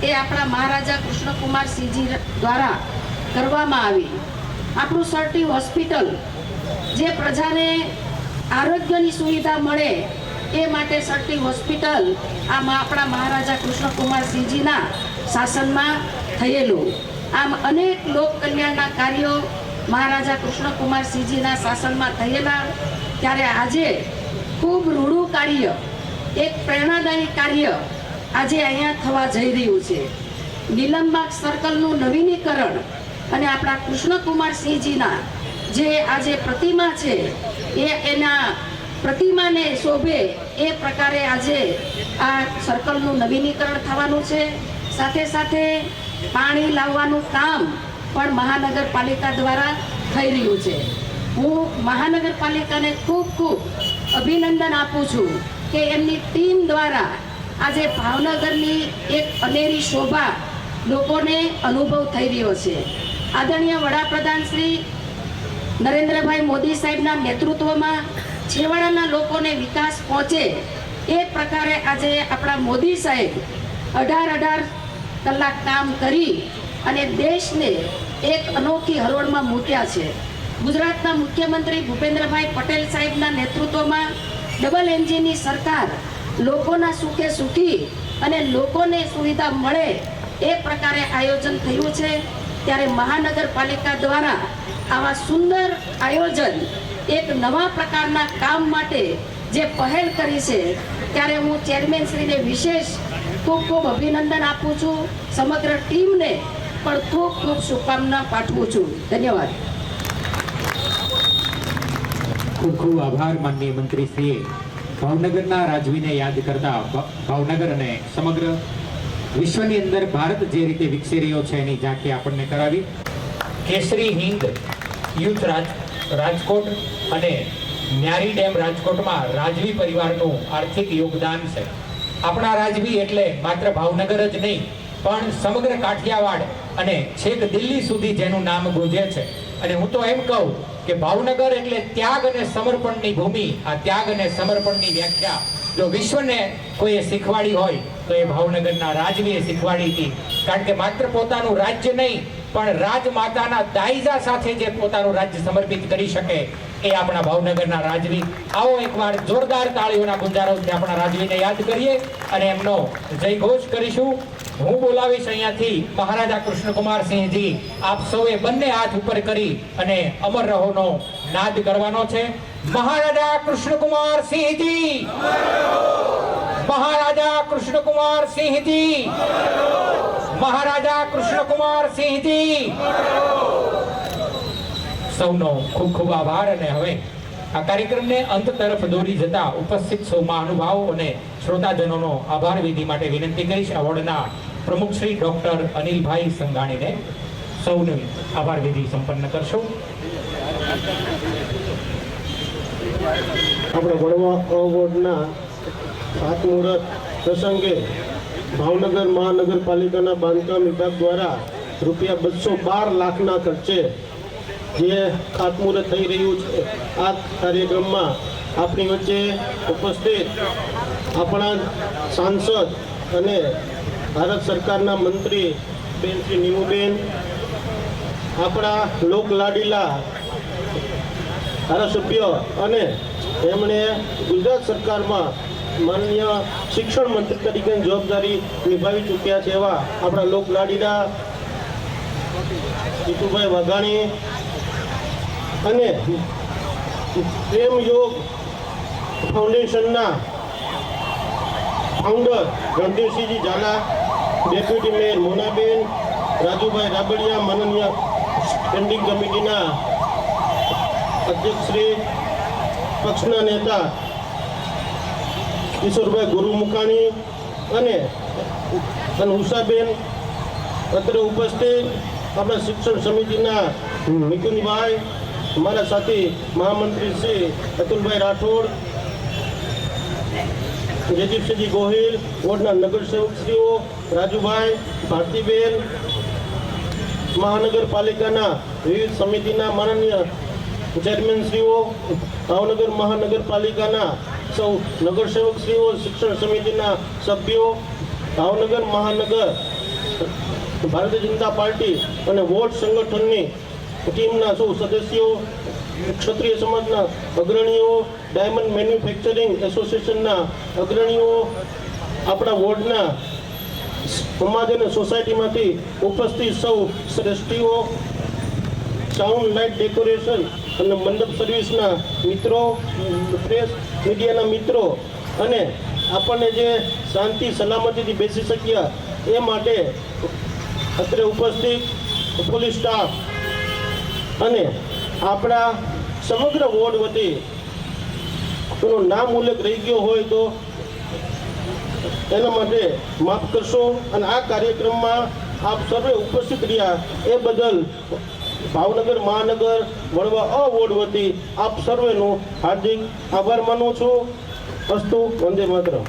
એ આપણા મહારાજા કૃષ્ણકુમારસિંહજી દ્વારા કરવામાં આવી. આપણું સરટી હોસ્પિટલ જે પ્રજાને આરોગ્યની સુવિધા મળે એ માટે સરટી હોસ્પિટલ આમાં આપણા મહારાજા કૃષ્ણકુમારસિંહજીના શાસનમાં થયેલું. આમ અનેક લોક કલ્યાણના કાર્યો મહારાજા કૃષ્ણકુમારસિંહજીના શાસનમાં થયેલા. ત્યારે આજે ખૂબ રૂડું કાર્ય, એક પ્રેરણાદાયી કાર્ય આજે અહીંયા થવા જઈ રહ્યું છે. નીલમબાગ સર્કલનું નવીનીકરણ અને આપણા કૃષ્ણકુમારસિંહજીના જે આજે પ્રતિમા છે એ એના પ્રતિમાને શોભે એ પ્રકારે આજે આ સર્કલનું નવીનીકરણ થવાનું છે. સાથે સાથે પાણી લાવવાનું કામ પણ મહાનગરપાલિકા દ્વારા થઈ રહ્યું છે. હું મહાનગરપાલિકાને ખૂબ ખૂબ અભિનંદન આપું છું કે એમની ટીમ દ્વારા આજે ભાવનગરની એક અનેરી શોભા લોકોને અનુભવ થઈ રહ્યો છે. આદરણીય વડાપ્રધાન શ્રી નરેન્દ્રભાઈ મોદી સાહેબના નેતૃત્વમાં છેવાડાના લોકોને વિકાસ પહોંચે એ પ્રકારે આજે આપણા મોદી સાહેબ 18 કલાક કામ કરી અને દેશને એક અનોખી હરોળમાં મૂક્યા છે. ગુજરાતના મુખ્યમંત્રી ભૂપેન્દ્રભાઈ પટેલ સાહેબના નેતૃત્વમાં ડબલ એન્જિનની સરકાર લોકોના સુખે સુખી અને લોકોને સુવિધા મળે એ પ્રકારે આયોજન થયું છે. ત્યારે મહાનગરપાલિકા દ્વારા આવા સુંદર આયોજન એક નવા પ્રકારના કામ માટે જે પહેલ કરી છે ત્યારે હું ચેરમેન શ્રીને વિશેષ ખૂબ ખૂબ અભિનંદન આપું છું. સમગ્ર ટીમને પણ ખૂબ ખૂબ શુભકામના પાઠવું છું. ધન્યવાદ. ખૂબ ખૂબ આભાર માનનીય મંત્રીશ્રીએ ભાવનગરના રાજવીને યાદ કરતા ભાવનગર અને સમગ્ર વિશ્વની અંદર ભારત જે રીતે વિકસી રહ્યો છે એની ઝાંખી આપણને કરાવી. કેસરી હિંદ યુથ રાજકોટ અને ન્યારી ડેમ રાજકોટમાં રાજવી પરિવારનું આર્થિક યોગદાન છે. આપણા રાજવી એટલે માત્ર ભાવનગર જ નહીં પણ સમગ્ર કાઠિયાવાડ અને છેક દિલ્હી સુધી જેનું નામ ગુંજે છે. અને હું તો એમ કહું કે ભાવનગર એટલે ત્યાગ અને સમર્પણની ભૂમિ. આ ત્યાગ અને સમર્પણની વ્યાખ્યા જો વિશ્વને કોઈએ શીખવાડી હોય તો એ ભાવનગરના રાજવીએ શીખવાડી હતી. કારણ કે માત્ર પોતાનું રાજ્ય નહીં પણ રાજમાતાના દાયજા સાથે જે પોતાનું રાજ્ય સમર્પિત કરી શકે એ આપણા ભાવનગરના રાજવી. આવો એકવાર જોરદાર તાળીઓના ગુંજારોથી આપણા રાજવીને યાદ કરીએ અને એમનો જયઘોષ કરીશું. હું બોલાવીશ અહીંયાથી મહારાજા કૃષ્ણકુમારસિંહજી. આપ સૌએ બંને હાથ ઉપર કરી અને અમર રહોનો નાદ કરવાનો છે. મહારાજા કૃષ્ણકુમારસિંહજી, મહારાજા કૃષ્ણકુમારસિંહજી, મહારાજા કૃષ્ણકુમારસિંહજી. સૌનો ખૂબ ખૂબ આભાર. અને હવે આ કાર્યક્રમને અંત તરફ દોરી જતા ઉપસ્થિત સૌ મહાનુભાવો અને શ્રોતાજનોનો આભાર વિધિ માટે વિનંતી કરીશ. આ વોર્ડના પ્રમુખ શ્રી ડોક્ટર અનિલભાઈ સંઘાણીને સૌને આભાર વિધિ સંપન્ન કરશો. આપણે વડવા વોર્ડના ખાતમુહૂર્ત પ્રસંગે ભાવનગર મહાનગરપાલિકાના બાંધકામ વિભાગ દ્વારા રૂપિયા 212 લાખના ખર્ચે જે ખાતમુહૂર્ત થઈ રહ્યું છે આ કાર્યક્રમમાં આપણી વચ્ચે ઉપસ્થિત આપણા સાંસદ અને ભારત સરકારના મંત્રી બેન શ્રી નીમુબેન, આપણા લોકલાડીલા ધારાસભ્ય અને એમણે ગુજરાત સરકારમાં માનનીય શિક્ષણ મંત્રી તરીકેની જવાબદારી નિભાવી ચૂક્યા છે એવા આપણા લોકલાડીલા જીતુભાઈ વાઘાણી અને પ્રેમ યોગ ફાઉન્ડેશનના founder રણદેવસિંહજી Jhala, deputy mayor Monaben, Rajubhai Rabadiya, માનનીય સ્ટેન્ડિંગ કમિટીના અધ્યક્ષ શ્રી, પક્ષના નેતા કિશોરભાઈ ગુરુમુખાણી અને ઉષાબેન અત્રે ઉપસ્થિત આપણા શિક્ષણ સમિતિના મિથુનભાઈ, અમારા સાથી મહામંત્રી શ્રી અતુલભાઈ રાઠોડ, જયદીપસિંહજી ગોહિલ, વોર્ડના નગરસેવકશ્રીઓ રાજુભાઈ, ભારતીબેન, મહાનગરપાલિકાના વિવિધ સમિતિના માનનીય ચેરમેનશ્રીઓ, ભાવનગર મહાનગરપાલિકાના સૌ નગરસેવકશ્રીઓ, શિક્ષણ સમિતિના સભ્યો, ભાવનગર મહાનગર ભારતીય જનતા પાર્ટી અને વોર્ડ સંગઠનની ટીમના સૌ સદસ્યો, ક્ષત્રિય સમાજના અગ્રણીઓ, ડાયમંડ મેન્યુફેક્ચરિંગ એસોસિએશનના અગ્રણીઓ, આપણા વોર્ડના સમાજ અને સોસાયટીમાંથી ઉપસ્થિત સૌ શ્રેષ્ઠીઓ, સાઉન્ડ લાઇટ ડેકોરેશન અને મંડપ સર્વિસના મિત્રો, પ્રેસ મીડિયાના મિત્રો અને આપણને જે શાંતિ સલામતીથી બેસી શક્યા એ માટે અત્રે ઉપસ્થિત પોલીસ સ્ટાફ અને આપણા સમગ્ર વોર્ડ વતી એનું નામ ઉલ્લેખ રહી ગયો હોય તો એના માટે માફ કરશો. અને આ કાર્યક્રમમાં આપ સર્વે ઉપસ્થિત રહ્યા એ બદલ ભાવનગર મહાનગર વડવા અ વોર્ડ વતી આપ સર્વેનો હાર્દિક આભાર માનું છું. અસ્તુ, વંદે માતરમ.